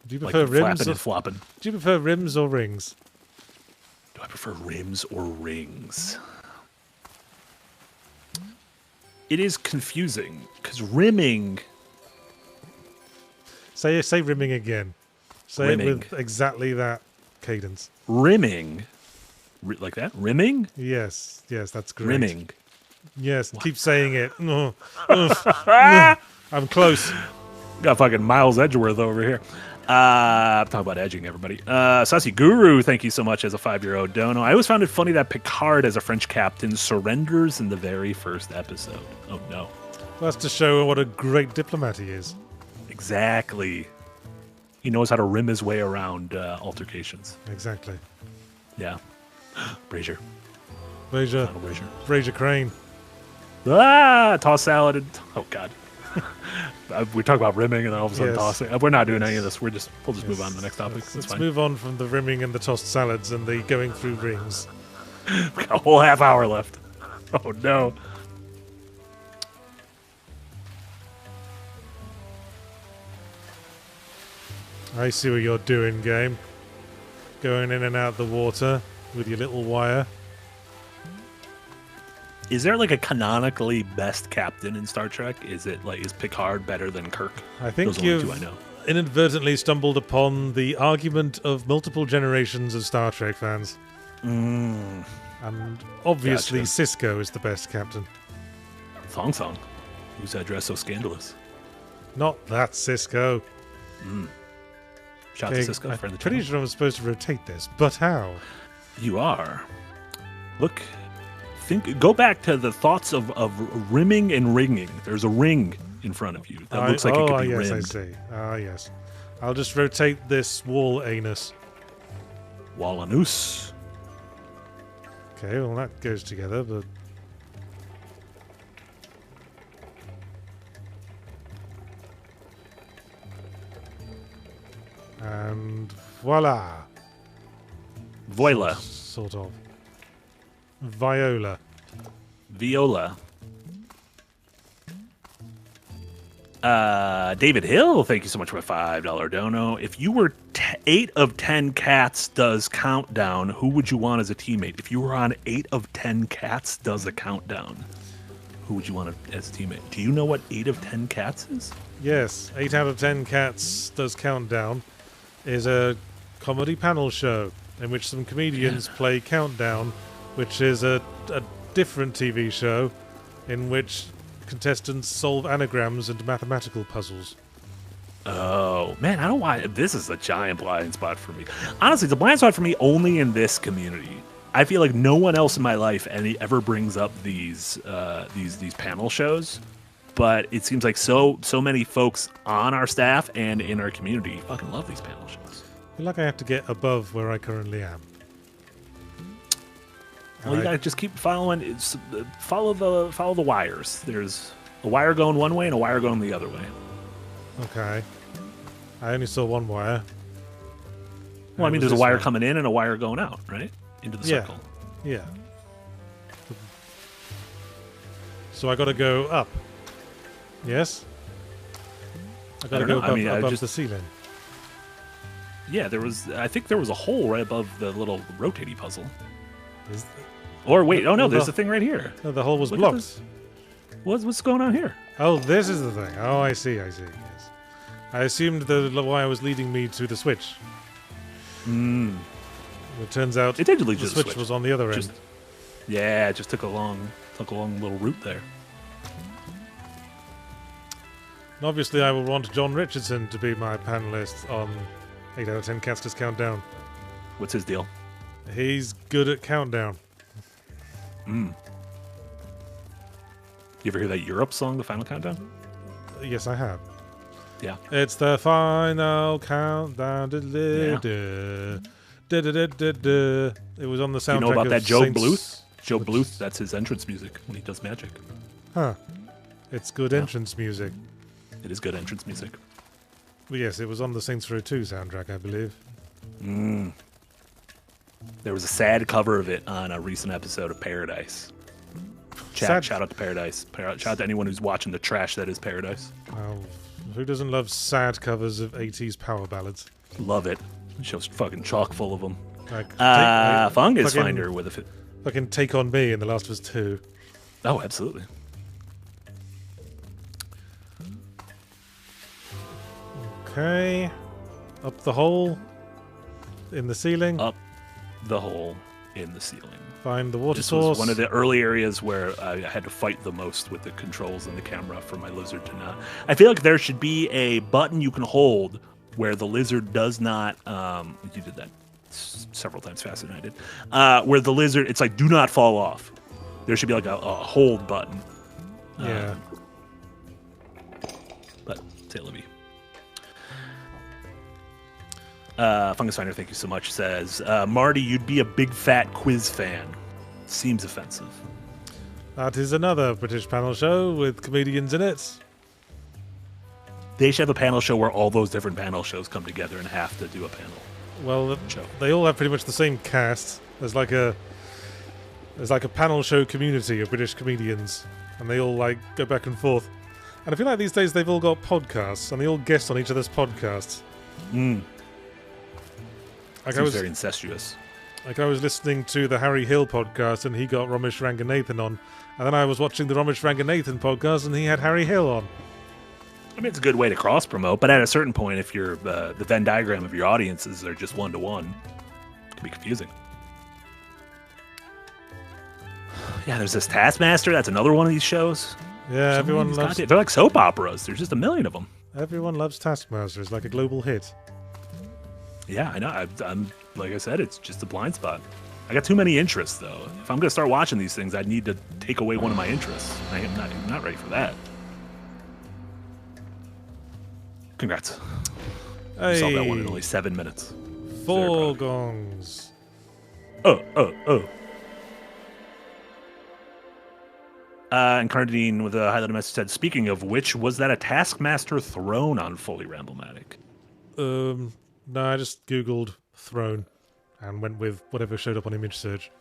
Do you Like prefer rims? flapping and flopping. Do you prefer rims or rings? Do I prefer rims or rings? It is confusing because rimming. Say rimming again. Say Rimming. it with exactly that cadence. Rimming. Like that? Rimming? Yes, that's great. Rimming. Yes, keep saying it. I'm close. Got fucking Miles Edgeworth over here. Talking about edging, everybody. Sassy Guru, thank you so much as a 5-year-old dono. I always found it funny that Picard, as a French captain, surrenders in the very first episode. Oh, no. That's to show what a great diplomat he is. Exactly. He knows how to rim his way around altercations. Exactly. Yeah. Brazier. Brazier. Final Brazier. Brazier Crane. Toss salad. And, oh, God. We talk about rimming and then all of a sudden Yes. tossing. We're not doing any of this. We'll just move on to the next topic. Let's That's fine. move on from the rimming and the tossed salads and the going through rings. We got a whole half hour left. Oh, no. I see what you're doing, game. Going in and out the water with your little wire. Is there like a canonically best captain in Star Trek? Is Picard better than Kirk? I think Those are the you've two I know. inadvertently stumbled upon the argument of multiple generations of Star Trek fans. And obviously Gotcha. Cisco is the best captain. Thong Song. Who's that dress so scandalous? Not that Cisco. Shout Okay, to Cisco, I'm friend of the pretty channel. sure I'm supposed to rotate this, but how? You are. Look, go back to the thoughts of rimming and ringing. There's a ring in front of you that looks like it could be yes, rimmed. I see. Ah, yes. I'll just rotate this wall anus. Wallanus. Okay, well that goes together, but... And voila! Voila. Sort of. Viola. Viola. David Hill, thank you so much for a $5 dono. If you were 8 of 10 cats does countdown, who would you want as a teammate? If you were on 8 of 10 cats does a countdown, who would you want as a teammate? Do you know what 8 of 10 cats is? Yes, 8 out of 10 cats does countdown is a comedy panel show in which some comedians play Countdown, which is a different TV show in which contestants solve anagrams and mathematical puzzles. Oh, man, I don't want... This is a giant blind spot for me. Honestly, it's a blind spot for me only in this community. I feel like no one else in my life ever brings up these panel shows, but it seems like so many folks on our staff and in our community fucking love these panel shows. I feel like I have to get above where I currently am. Well, you gotta just keep following. Follow the wires. There's a wire going one way and a wire going the other way. Okay. I only saw one wire. Well, I And mean, it was there's a this wire one. coming in and a wire going out, right? Into the Yeah. circle. Yeah. So I gotta go up. Yes? I gotta don't go know. I above, mean, I above just- the ceiling. Yeah, I think there was a hole right above the little rotating puzzle. Is Or wait, oh no, Well, there's the- a thing right here. no, the hole was Look at blocked. this. What's going on here? Oh, this is the thing. Oh, I see, yes. I assumed the wire was leading me to the switch. It turns out It did lead the to the switch switch. was on the other Just- end. Yeah, it just took a long little route there. And obviously, I will want John Richardson to be my panelist on 8 out of 10 Casters Countdown. What's his deal? He's good at Countdown. You ever hear that Europe song, The Final Countdown? Yes, I have. Yeah. It's the final countdown. It was on the soundtrack You know about of that Joe Saints... Bluth? Joe Bluth, that's his entrance music when he does magic. Huh. It's good entrance music. It is good entrance music. Well, yes, it was on the Saints Row 2 soundtrack, I believe. There was a sad cover of it on a recent episode of Paradise. Shout out to Paradise. Shout out to anyone who's watching the trash that is Paradise. Oh, who doesn't love sad covers of 80s power ballads? Love it. The show's fucking chock full of them. Like, Fungus Finder with a... Fucking Take On Me in The Last of Us 2. Oh, absolutely. Okay. Up the hole. In the ceiling. Up the hole in the ceiling. Find the water This source. was one of the early areas where I had to fight the most with the controls and the camera for my lizard to not. I feel like there should be a button you can hold where the lizard does not. You did that several times faster than I did. Where the lizard, it's like do not fall off. There should be like a hold button. Yeah. But say Libby. Fungus Finder, thank you so much, says, Marty, you'd be a big fat quiz fan. Seems offensive. That is another British panel show with comedians in it. They should have a panel show where all those different panel shows come together and have to do a panel Well, show. they all have pretty much the same cast. There's like a panel show community of British comedians, and they all like go back and forth. And I feel like these days they've all got podcasts, and they all guest on each other's podcasts. Like Seems very incestuous. Like I was listening to the Harry Hill podcast, and he got Ramesh Ranganathan on, and then I was watching the Ramesh Ranganathan podcast, and he had Harry Hill on. I mean, it's a good way to cross promote, but at a certain point, if you're the Venn diagram of your audiences are just 1-to-1, it can be confusing. Yeah, there's this Taskmaster. That's another one of these shows. Yeah, everyone loves. They're like soap operas. There's just a million of them. Everyone loves Taskmaster. It's like a global hit. Yeah, I know. I'm like I said, it's just a blind spot. I got too many interests, though. If I'm going to start watching these things, I need to take away one of my interests. I'm not ready for that. Congrats. Hey, You saw that one in only 7 minutes. 4 gongs. Oh. And Cardine with a highlighted message said, speaking of which, was that a Taskmaster throne on Fully Ramblematic? No, I just googled throne and went with whatever showed up on image search.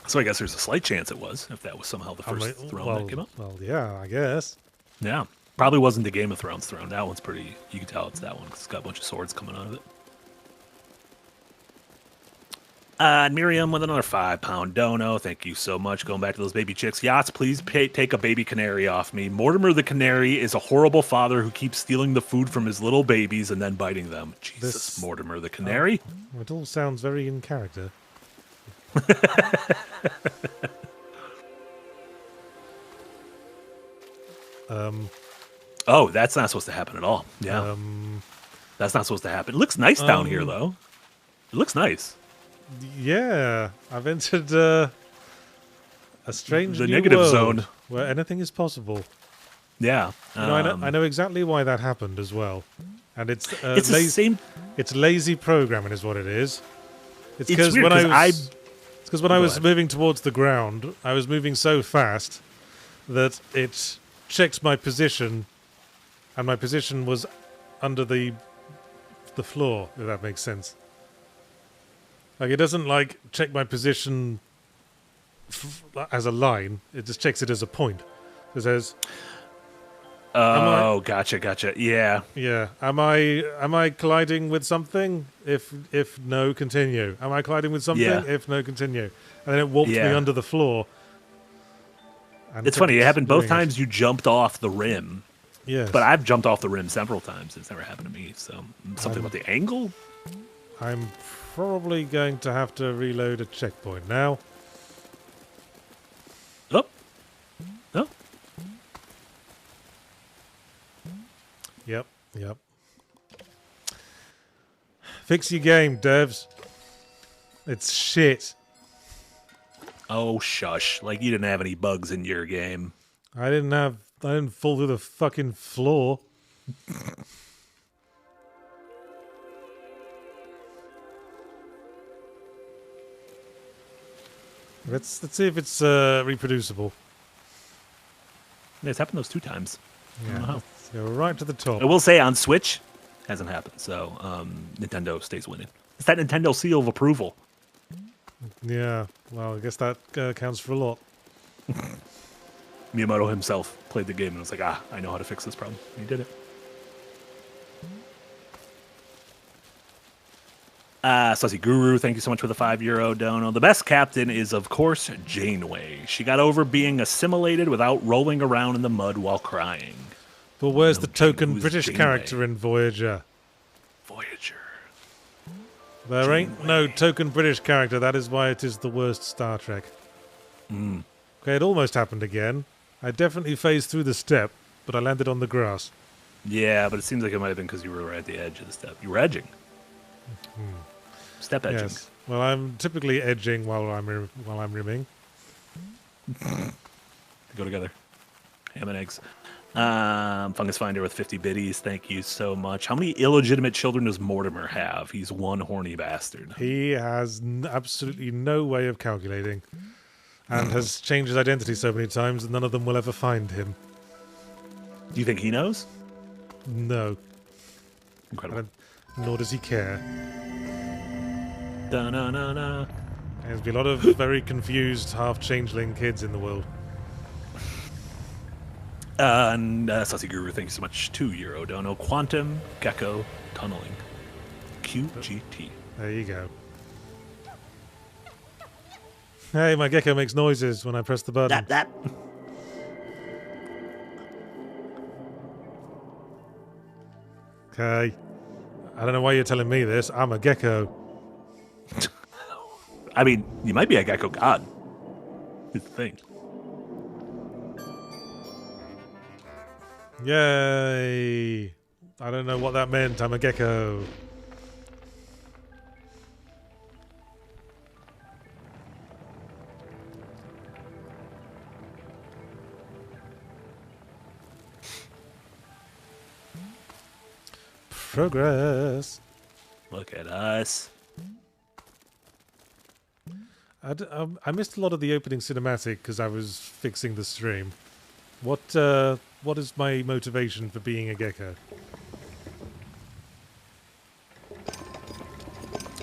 So I guess there's a slight chance it was, if that was somehow the first throne that came up. Well, yeah, I guess. Yeah. Probably wasn't the Game of Thrones throne. That one's pretty, you can tell it's that one because it's got a bunch of swords coming out of it. Miriam with another 5-pound dono. Thank you so much. Going back to those baby chicks. Yachts, please take a baby canary off me. Mortimer the canary is a horrible father who keeps stealing the food from his little babies and then biting them. Jesus, Mortimer the canary. It all sounds very in character. Oh, that's not supposed to happen at all. Yeah. That's not supposed to happen. It looks nice down here, though. It looks nice. Yeah, I've entered a strange the new negative world zone where anything is possible. Yeah. You know, I know exactly why that happened as well, and it's the same. It's lazy programming, is what it is. It's It's because weird, when 'cause I was moving towards the ground, I was moving so fast that it checked my position, and my position was under the floor. If that makes sense. Like, it doesn't, like, check my position as a line. It just checks it as a point. It says... Oh, gotcha. Yeah. Yeah. Am I colliding with something? If no, continue. Am I colliding with something? Yeah. If no, continue. And then it warped me under the floor. And It's funny. It happened both doing times you jumped off the rim. Yes. But I've jumped off the rim several times. It's never happened to me. So something about the angle? I'm probably going to have to reload a checkpoint now. Oh. Oh. Yep. Fix your game, devs. It's shit. Oh, shush. Like, you didn't have any bugs in your game. I didn't have I didn't fall through the fucking floor. Let's see if it's reproducible. Yeah, it's happened those 2 times. I don't know how. Let's go right to the top. I will say on Switch, hasn't happened. So Nintendo stays winning. It's that Nintendo seal of approval. Yeah, well, I guess that counts for a lot. Miyamoto himself played the game and was like, I know how to fix this problem. He did it. Sussy Guru, thank you so much for the €5 dono. The best captain is, of course, Janeway. She got over being assimilated without rolling around in the mud while crying. But where's the token who's British Janeway? character in Voyager? Voyager. There ain't no token British character. That is why it is the worst Star Trek. Okay, it almost happened again. I definitely phased through the step, but I landed on the grass. Yeah, but it seems like it might have been because you were right at the edge of the step. You were edging. Step edging. Yes. Well, I'm typically edging while I'm rimming. They go together. Ham and eggs. Fungus Finder with 50 biddies. Thank you so much. How many illegitimate children does Mortimer have? He's one horny bastard. He has absolutely no way of calculating, and has changed his identity so many times that none of them will ever find him. Do you think he knows? No. Incredible. Nor does he care. Da-na-na-na. There's been a lot of very confused half-changeling kids in the world. And Sussy Guru, thank you so much. €2 dono. Quantum Gecko Tunneling. QGT. There you go. Hey, my gecko makes noises when I press the button. That. Okay. I don't know why you're telling me this. I'm a gecko. I mean, you might be a Gecko God. It's the thing. Yay! I don't know what that meant. I'm a gecko. Progress. Look at us. I missed a lot of the opening cinematic because I was fixing the stream. What is my motivation for being a gecko?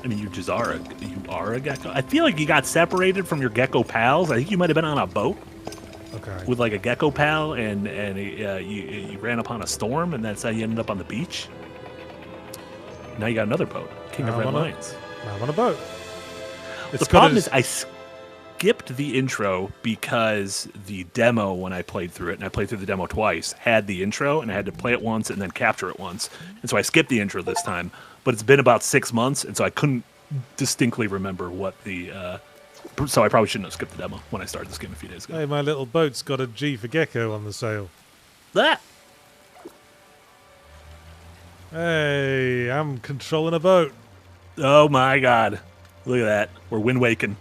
I mean, you are a gecko. I feel like you got separated from your gecko pals. I think you might have been on a boat Okay. with like a gecko pal, and you ran upon a storm, and that's how you ended up on the beach. Now you got another boat, King of Red Lions. I'm on a boat. The problem is I skipped the intro because the demo, when I played through it, and I played through the demo twice, had the intro, and I had to play it once and then capture it once. And so I skipped the intro this time. But it's been about 6 months, and so I couldn't distinctly remember what the... so I probably shouldn't have skipped the demo when I started this game a few days ago. Hey, my little boat's got a G for gecko on the sail. That! Hey, I'm controlling a boat. Oh my god. Look at that. We're wind waking.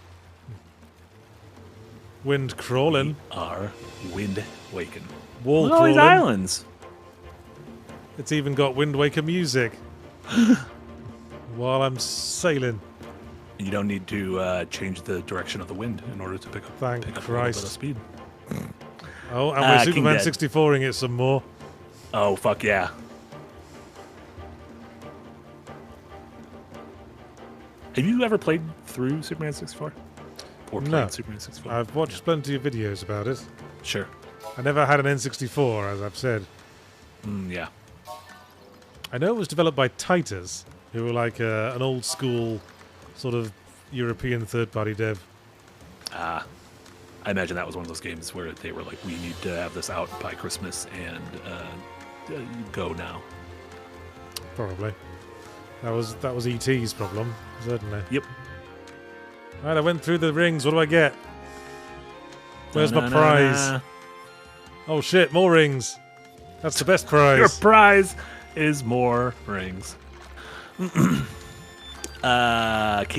Wind crawling. Are wind waking. Wall Look at all these crawling. islands. It's even got Wind Waker music. While I'm sailing. You don't need to change the direction of the wind in order to pick up Thank a little Christ. bit of speed. Oh, and we're King Superman Dead. 64ing it some more. Oh, fuck yeah. Have you ever played through Superman 64? Or played No. Superman 64? I've watched plenty of videos about it. Sure. I never had an N64, as I've said. Yeah. I know it was developed by Titus, who were like an old school sort of European third-party dev. I imagine that was one of those games where they were like, we need to have this out by Christmas and go now. Probably. That was ET's problem, certainly. Yep. Right, I went through the rings. What do I get? Where's my prize? Oh shit, more rings. That's the best prize. Your prize is more rings. King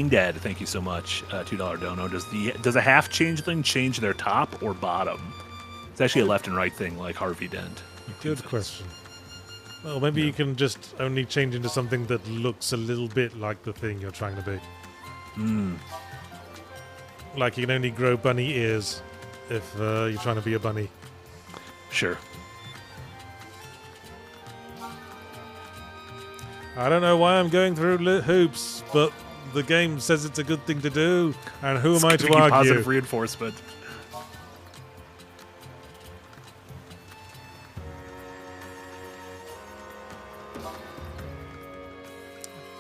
Dead, thank you so much. $2 dono. Does a half changeling change their top or bottom? It's actually a left and right thing, like Harvey Dent. Good question. Well, maybe you can just only change into something that looks a little bit like the thing you're trying to be. Like you can only grow bunny ears if you're trying to be a bunny. Sure. I don't know why I'm going through hoops, but the game says it's a good thing to do, and who am I to argue? Positive reinforcement.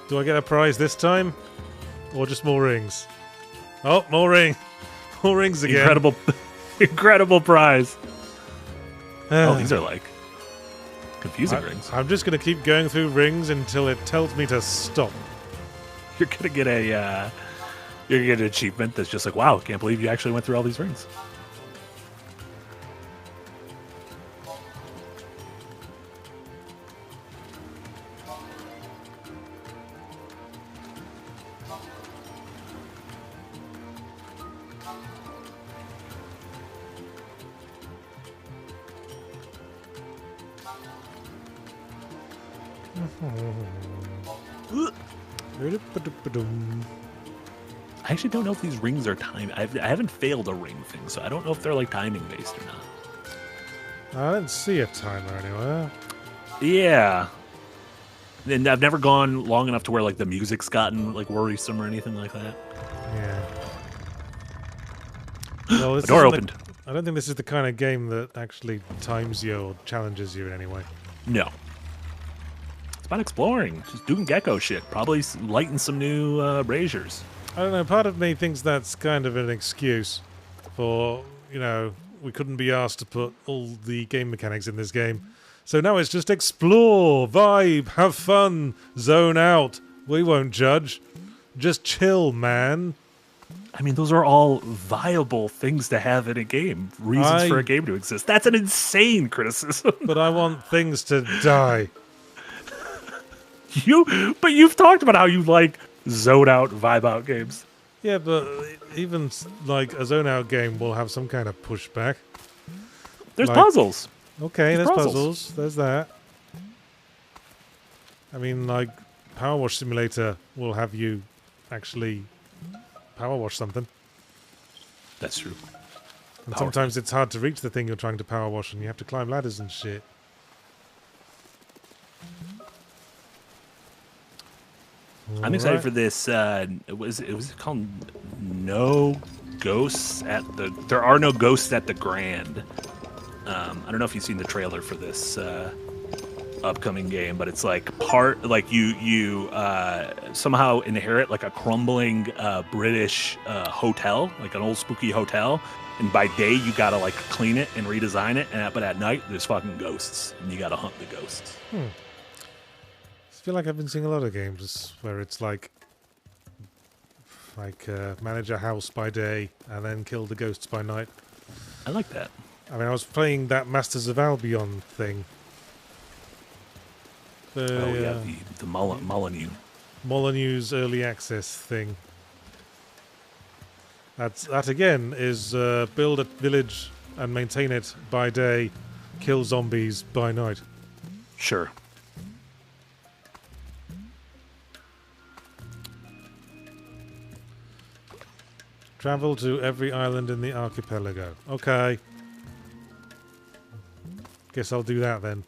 Do I get a prize this time? Or just more rings? Oh, more ring. More rings again. Incredible, incredible prize. Oh, these are like confusing rings. I'm just going to keep going through rings until it tells me to stop. You're gonna get a you're gonna get an achievement that's just like, wow, can't believe you actually went through all these rings. I actually don't know if these rings are timed. I haven't failed a ring thing, so I don't know if they're like timing based or not. I don't see a timer anywhere. Yeah. And I've never gone long enough to where like the music's gotten like worrisome or anything like that. Yeah. Well, The door opened. I don't think this is the kind of game that actually times you or challenges you in any way. No. It's about exploring, just doing gecko shit, probably lighting some new braziers. I don't know, part of me thinks that's kind of an excuse for, you know, we couldn't be asked to put all the game mechanics in this game. So now it's just explore, vibe, have fun, zone out. We won't judge. Just chill, man. I mean, those are all viable things to have in a game. Reasons for a game to exist. That's an insane criticism. But I want things to die. But you've talked about how you like zone out, vibe out games. Yeah, but even like a zone out game will have some kind of pushback. There's like, puzzles. Okay, there's there's puzzles. puzzles. There's that. I mean, like, Power Wash Simulator will have you actually power wash something. That's true. And sometimes it's hard to reach the thing you're trying to power wash, and you have to climb ladders and shit. I'm excited for this. It was called No Ghosts at the. There are no ghosts at the Grand. I don't know if you've seen the trailer for this upcoming game, but it's like you somehow inherit like a crumbling British hotel, like an old spooky hotel, and by day you gotta like clean it and redesign it, but at night there's fucking ghosts and you gotta hunt the ghosts. I feel like I've been seeing a lot of games where it's like manage a house by day and then kill the ghosts by night. I like that. I mean, I was playing that Masters of Albion thing. The Molyneux. Molyneux's early access thing. That again is build a village and maintain it by day, kill zombies by night. Sure. Travel to every island in the archipelago. Okay. Guess I'll do that then.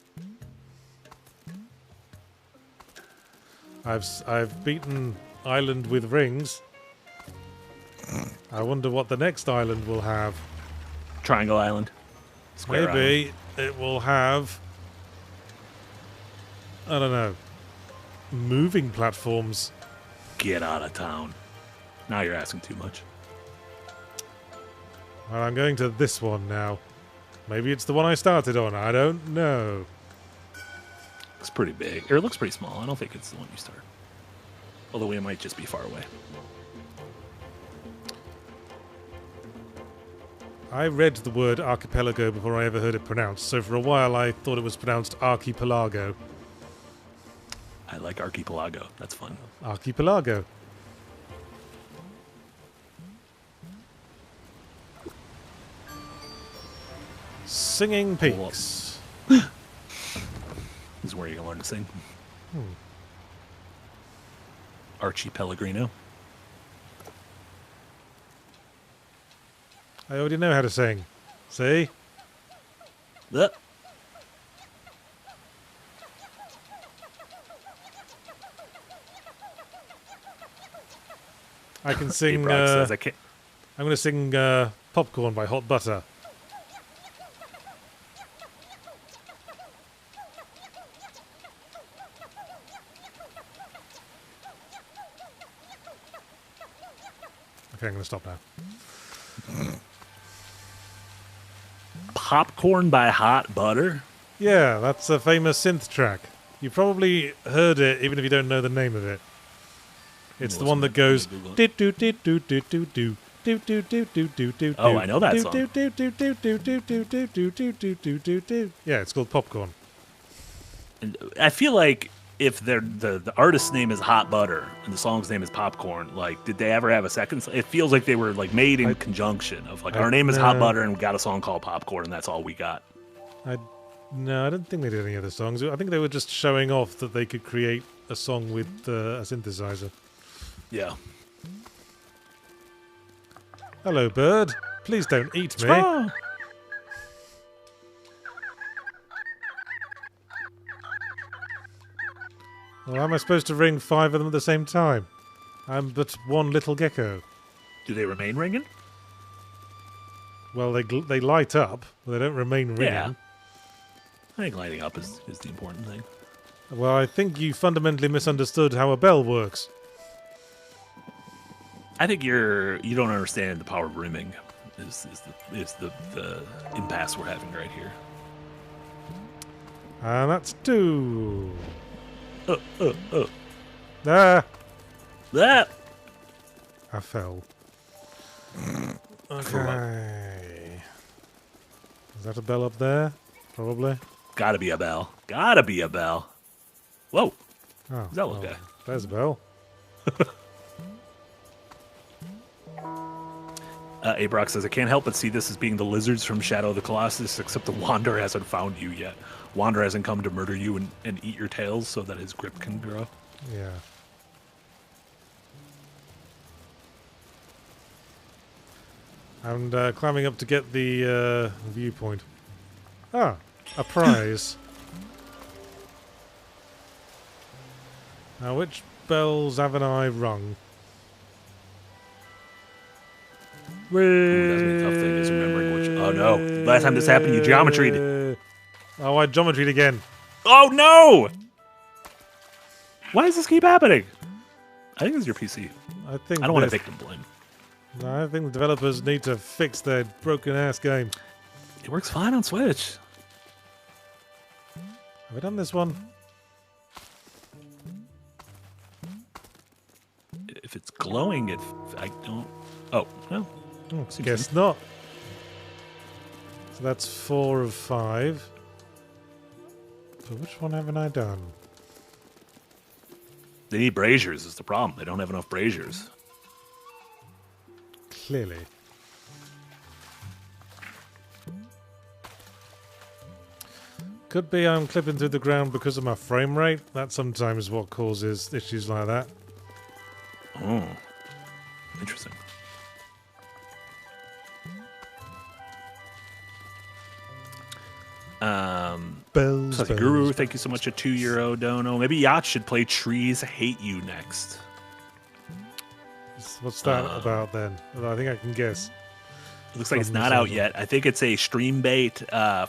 I've beaten Island with Rings. I wonder what the next island will have. Triangle Island. Square Maybe Island. it will have, I don't know, moving platforms. Get out of town. Now you're asking too much. Well, I'm going to this one now. Maybe it's the one I started on. I don't know. Looks pretty big. Or it looks pretty small. I don't think it's the one you start. Although we might just be far away. I read the word archipelago before I ever heard it pronounced, so for a while I thought it was pronounced archipelago. I like Archipelago. That's fun. Archipelago. Singing Peaks. This is where you can learn to sing. Archie Pellegrino. I already know how to sing. See? Yep. I can sing. Brock says I can't. I'm going to sing Popcorn by Hot Butter. Okay, I'm going to stop now. Popcorn by Hot Butter. Yeah, that's a famous synth track. You probably heard it even if you don't know the name of it. It's the one that goes. Oh, I know that song. Yeah, it's called Popcorn. And I feel like if the artist's name is Hot Butter and the song's name is Popcorn, like, did they ever have a second? It feels like they were like made in conjunction of like our name is Hot Butter and we got a song called Popcorn and that's all we got. No, I don't think they did any other songs. I think they were just showing off that they could create a song with a synthesizer. Yeah. Hello, bird. Please don't eat me. Oh. Well, how am I supposed to ring 5 of them at the same time? I'm but one little gecko. Do they remain ringing? Well, they light up, but they don't remain ringing. Yeah. I think lighting up is the important thing. Well, I think you fundamentally misunderstood how a bell works. I think you don't understand the power of rimming. Is the impasse we're having right here. And that's 2. Ah! Ah! Ah! I fell. Okay. Is that a bell up there? Probably. Gotta be a bell. Gotta be a bell. Whoa. Oh, Who's that little guy? There's a bell. Abrock says, I can't help but see this as being the lizards from Shadow of the Colossus, except the Wanderer hasn't found you yet. Wanderer hasn't come to murder you and eat your tails so that his grip can grow. Yeah. And climbing up to get the viewpoint. Ah, a prize. Now, which bells haven't I rung? Ooh, that's a tough thing is remembering which. Oh no! Last time this happened, you geometried. Oh, I geometried again. Oh no! Why does this keep happening? I think it's your PC. I think I don't want to victim blame. I think the developers need to fix their broken ass game. It works fine on Switch. Have I done this one? If it's glowing, I don't. Oh no. Guess not. So that's 4 of 5. But which one haven't I done? They need braziers. Is the problem? They don't have enough braziers. Clearly. Could be I'm clipping through the ground because of my frame rate. That's sometimes what causes issues like that. Oh, interesting. Bells, Sucky Guru, thank you so much. A €2 dono. Maybe Yacht should play Trees Hate You next. What's that about then? I think I can guess. It looks like it's not out yet. I think it's a stream bait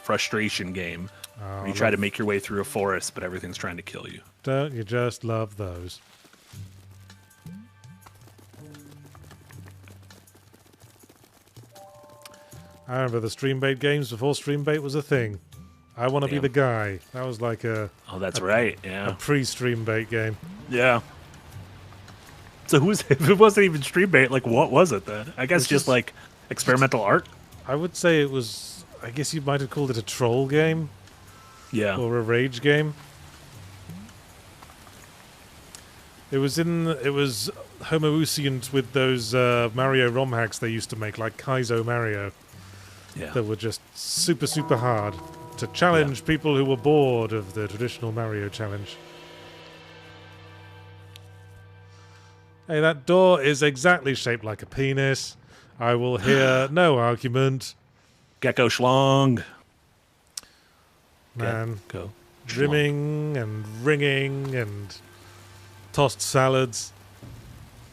frustration game. Where you try to make your way through a forest, but everything's trying to kill you. Don't you just love those? I remember the stream bait games before stream bait was a thing. I want to be the guy. That was like a Oh, that's right. a Yeah. pre-stream bait game. Yeah. So if it wasn't even stream bait, like what was it then? I guess just like experimental art. I would say it was. I guess you might have called it a troll game. Yeah. Or a rage game. It was homoousiant with those Mario ROM hacks they used to make, like Kaizo Mario. Yeah. that were just super, super hard to challenge people who were bored of the traditional Mario challenge. Hey, that door is exactly shaped like a penis. I will hear no argument. Gecko Schlong. Man, Go. rimming and ringing and tossed salads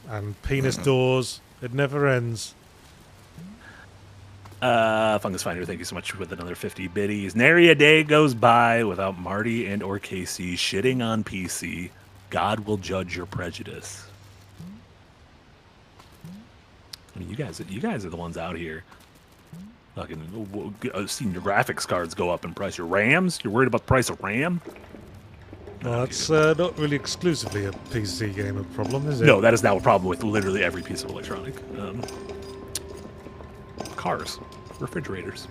and penis doors. It never ends. Fungus Finder, thank you so much with another 50 biddies. Nary a day goes by without Marty and or Casey shitting on PC. God will judge your prejudice. I mean, you guys are the ones out here. Fucking seeing your graphics cards go up in price. Your RAMs? You're worried about the price of RAM? Well, that's not really exclusively a PC gamer problem, is it? No, that is now a problem with literally every piece of electronic. Cars, refrigerators.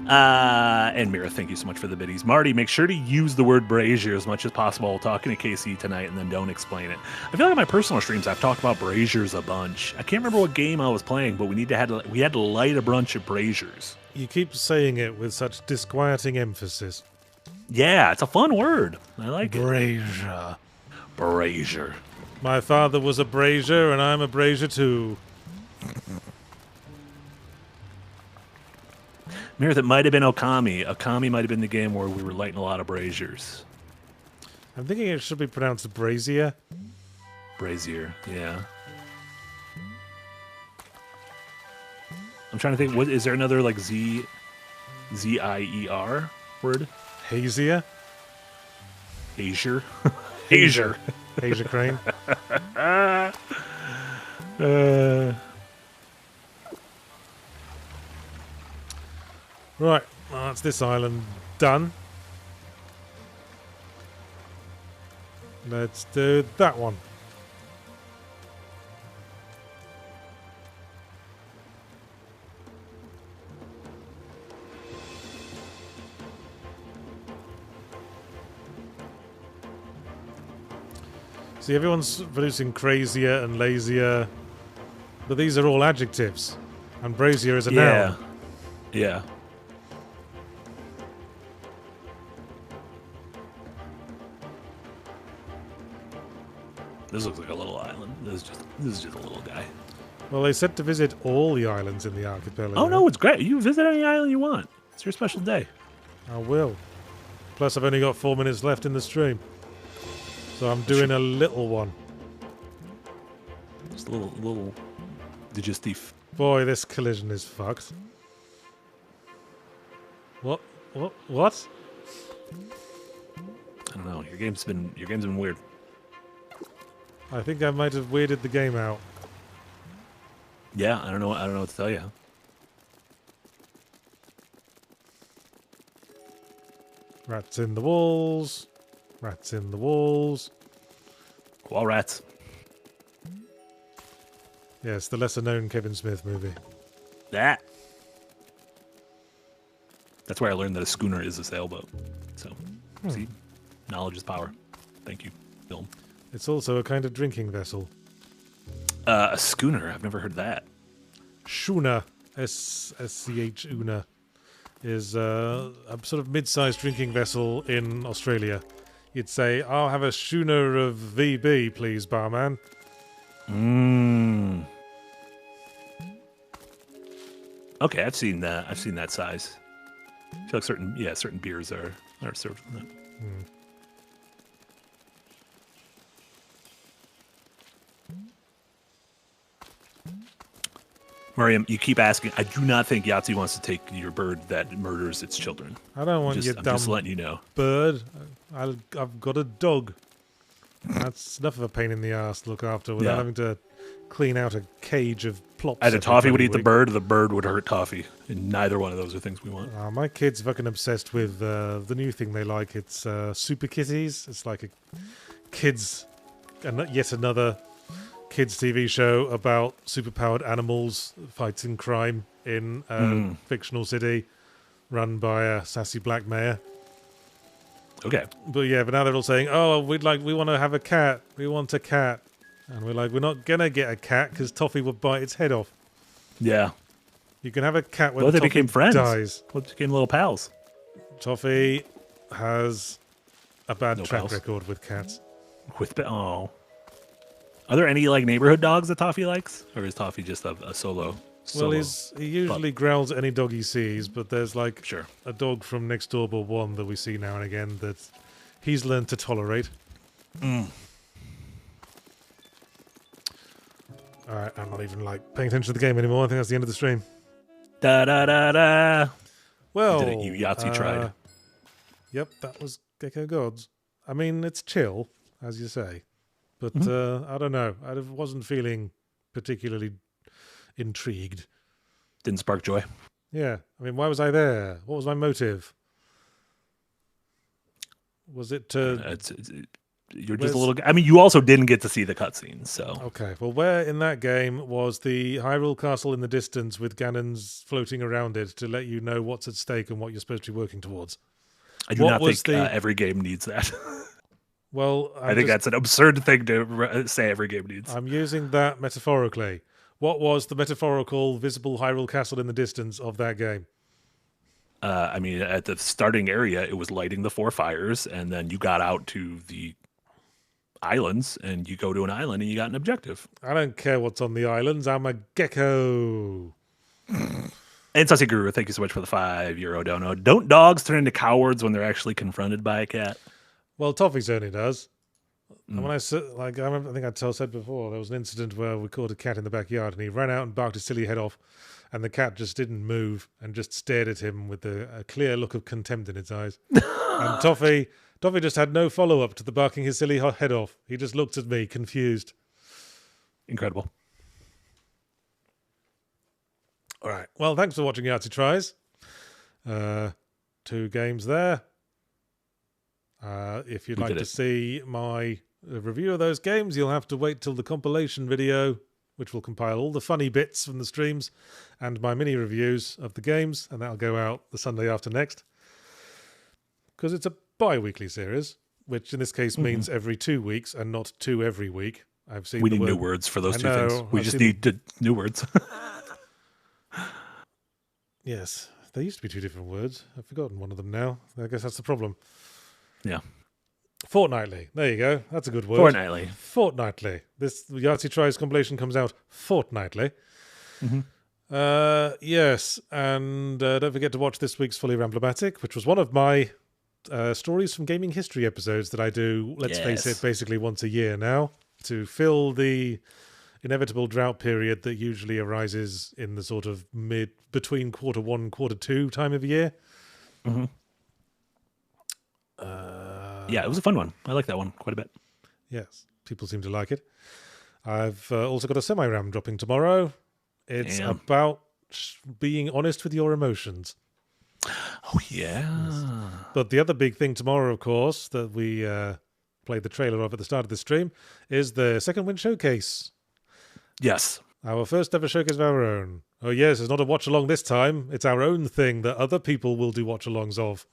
And Mira, thank you so much for the biddies. Marty, make sure to use the word brazier as much as possible while talking to KC tonight, and then don't explain it. I feel like in my personal streams I've talked about braziers a bunch. I can't remember what game I was playing, but we had to light a bunch of braziers. You keep saying it with such disquieting emphasis. Yeah, it's a fun word. I like Brazier. it. Brazier. My father was a brazier, and I'm a brazier too. Mira, that might have been Okami. Okami might have been the game where we were lighting a lot of braziers. I'm thinking it should be pronounced brazier. Brazier, yeah. I'm trying to think. What is there another like Z-I-E-R word? Hazier. Azier. Azier. Asia Crane. Right, that's this island done. Let's do that one. See, everyone's producing crazier and lazier, but these are all adjectives, and brazier is a noun. Yeah. This looks like a little island. This is just a little guy. Well, they said to visit all the islands in the archipelago. Oh no, it's great. You visit any island you want. It's your special day. I will. Plus, I've only got 4 minutes left in the stream, so I'm doing a little one. Just a little digestif. Boy, this collision is fucked. What? What? I don't know. Your game's been weird. I think I might have weirded the game out. Yeah, I don't know what to tell you. Rats in the walls. Rats in the walls. Wall rats. Yes, the lesser-known Kevin Smith movie. That's where I learned that a schooner is a sailboat. So, see, knowledge is power. Thank you, film. It's also a kind of drinking vessel. A schooner. I've never heard that. Schooner, S-C-H Una, is a sort of mid-sized drinking vessel in Australia. You'd say, "I'll have a schooner of VB, please, barman." Okay, I've seen that. I've seen that size. I feel like certain beers are served in that. Miriam, you keep asking. I do not think Yahtzee wants to take your bird that murders its children. I don't want your I'm dumb just letting you know. bird. I've got a dog. That's enough of a pain in the ass to look after without having to clean out a cage of plops. Either Toffee would eat the week. bird, or the bird would hurt Toffee. And neither one of those are things we want. My kid's fucking obsessed with the new thing they like. It's Super Kitties. It's like a kids, and yet another kids TV show about superpowered animals fighting crime in a fictional city run by a sassy black mayor. Okay. But now they're all saying, "Oh, we want to have a cat. We want a cat," and we're like, "We're not gonna get a cat because Toffee would bite its head off." Yeah. You can have a cat when Well, they Toffee became friends. dies. Well, they became little pals. Toffee has a bad No track pals. record with cats. Oh. Are there any like neighborhood dogs that Toffee likes? Or is Toffee just a solo? Well, solo he usually growls at any dog he sees, but there's like Sure. a dog from next door but one that we see now and again that he's learned to tolerate. Alright, I'm not even like paying attention to the game anymore. I think that's the end of the stream. Da da da da. Well, did it, you Yahtzee tried. Yep, that was Gecko Gods. I mean, it's chill, as you say, but I don't know. I wasn't feeling particularly intrigued. Didn't spark joy. Yeah, I mean, why was I there? What was my motive? Was it to... You're just a little. I mean, you also didn't get to see the cutscenes, so. Okay, well, where in that game was the Hyrule Castle in the distance with Ganons floating around it to let you know what's at stake and what you're supposed to be working towards? I do not think every game needs that. Well, I think that's an absurd thing to say every game needs. I'm using that metaphorically. What was the metaphorical visible Hyrule Castle in the distance of that game? I mean, at the starting area, it was lighting the 4 fires, and then you got out to the islands, and you go to an island, and you got an objective. I don't care what's on the islands. I'm a gecko. And Sassy Guru, thank you so much for the €5 dono. Don't dogs turn into cowards when they're actually confronted by a cat? Well, Toffee certainly does. And when I remember, I think I said before, there was an incident where we caught a cat in the backyard, and he ran out and barked his silly head off, and the cat just didn't move and just stared at him with a clear look of contempt in its eyes. And Toffee just had no follow-up to the barking his silly head off. He just looked at me, confused. Incredible. All right. Well, thanks for watching Yahtzee Tries. 2 games there. If you'd like to see my review of those games, you'll have to wait till the compilation video, which will compile all the funny bits from the streams and my mini reviews of the games, and that'll go out the Sunday after next. Because it's a bi-weekly series, which in this case means every 2 weeks and not 2 every week. We need new words for those two things. We just need new words. Yes, there used to be 2 different words. I've forgotten one of them now. I guess that's the problem. Yeah. Fortnightly. There you go. That's a good word. Fortnightly. Fortnightly. This Yahtzee Tries compilation comes out fortnightly. Yes, and don't forget to watch this week's Fully Ramblematic, which was one of my stories from gaming history episodes that I do, let's face it, basically once a year now, to fill the inevitable drought period that usually arises in the sort of between Q1 and Q2 time of year. Yeah, it was a fun one. I like that one quite a bit. Yes, people seem to like it. I've also got a semi-ram dropping tomorrow. It's about being honest with your emotions. Oh, yeah. Yes. But the other big thing tomorrow, of course, that we played the trailer of at the start of the stream, is the Second Wind Showcase. Yes. Our first ever showcase of our own. Oh, yes, it's not a watch-along this time. It's our own thing that other people will do watch-alongs of.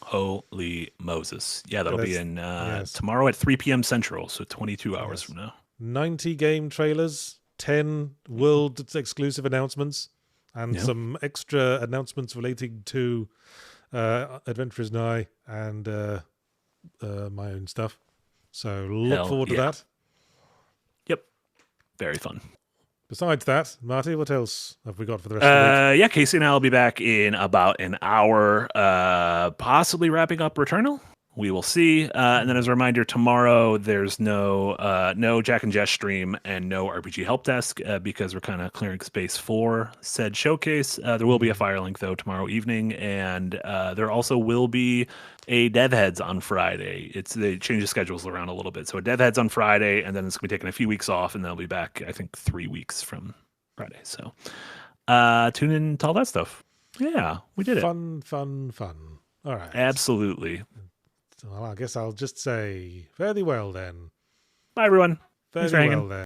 Holy Moses. Yeah, that'll be in yes. tomorrow at 3 p.m. Central, so 22 hours from now. 90 game trailers, 10 world exclusive announcements, and some extra announcements relating to Adventurers Nigh and my own stuff. So look forward to that. Yep. Very fun. Besides that, Marty, what else have we got for the rest of the week? Yeah, Casey and I will be back in about an hour, possibly wrapping up Returnal. We will see. And then as a reminder, tomorrow there's no Jack and Jess stream and no RPG Help Desk because we're kind of clearing space for said showcase. There will be a Firelink, though, tomorrow evening. And there also will be a DevHeads on Friday. They change the schedules around a little bit. So a DevHeads on Friday, and then it's going to be taking a few weeks off, and they'll be back, I think, 3 weeks from Friday. So tune in to all that stuff. Yeah, we did it. Fun. All right. Absolutely. Well, I guess I'll just say, fare thee well then. Bye, everyone. Fare Thanks for thee hanging. well then.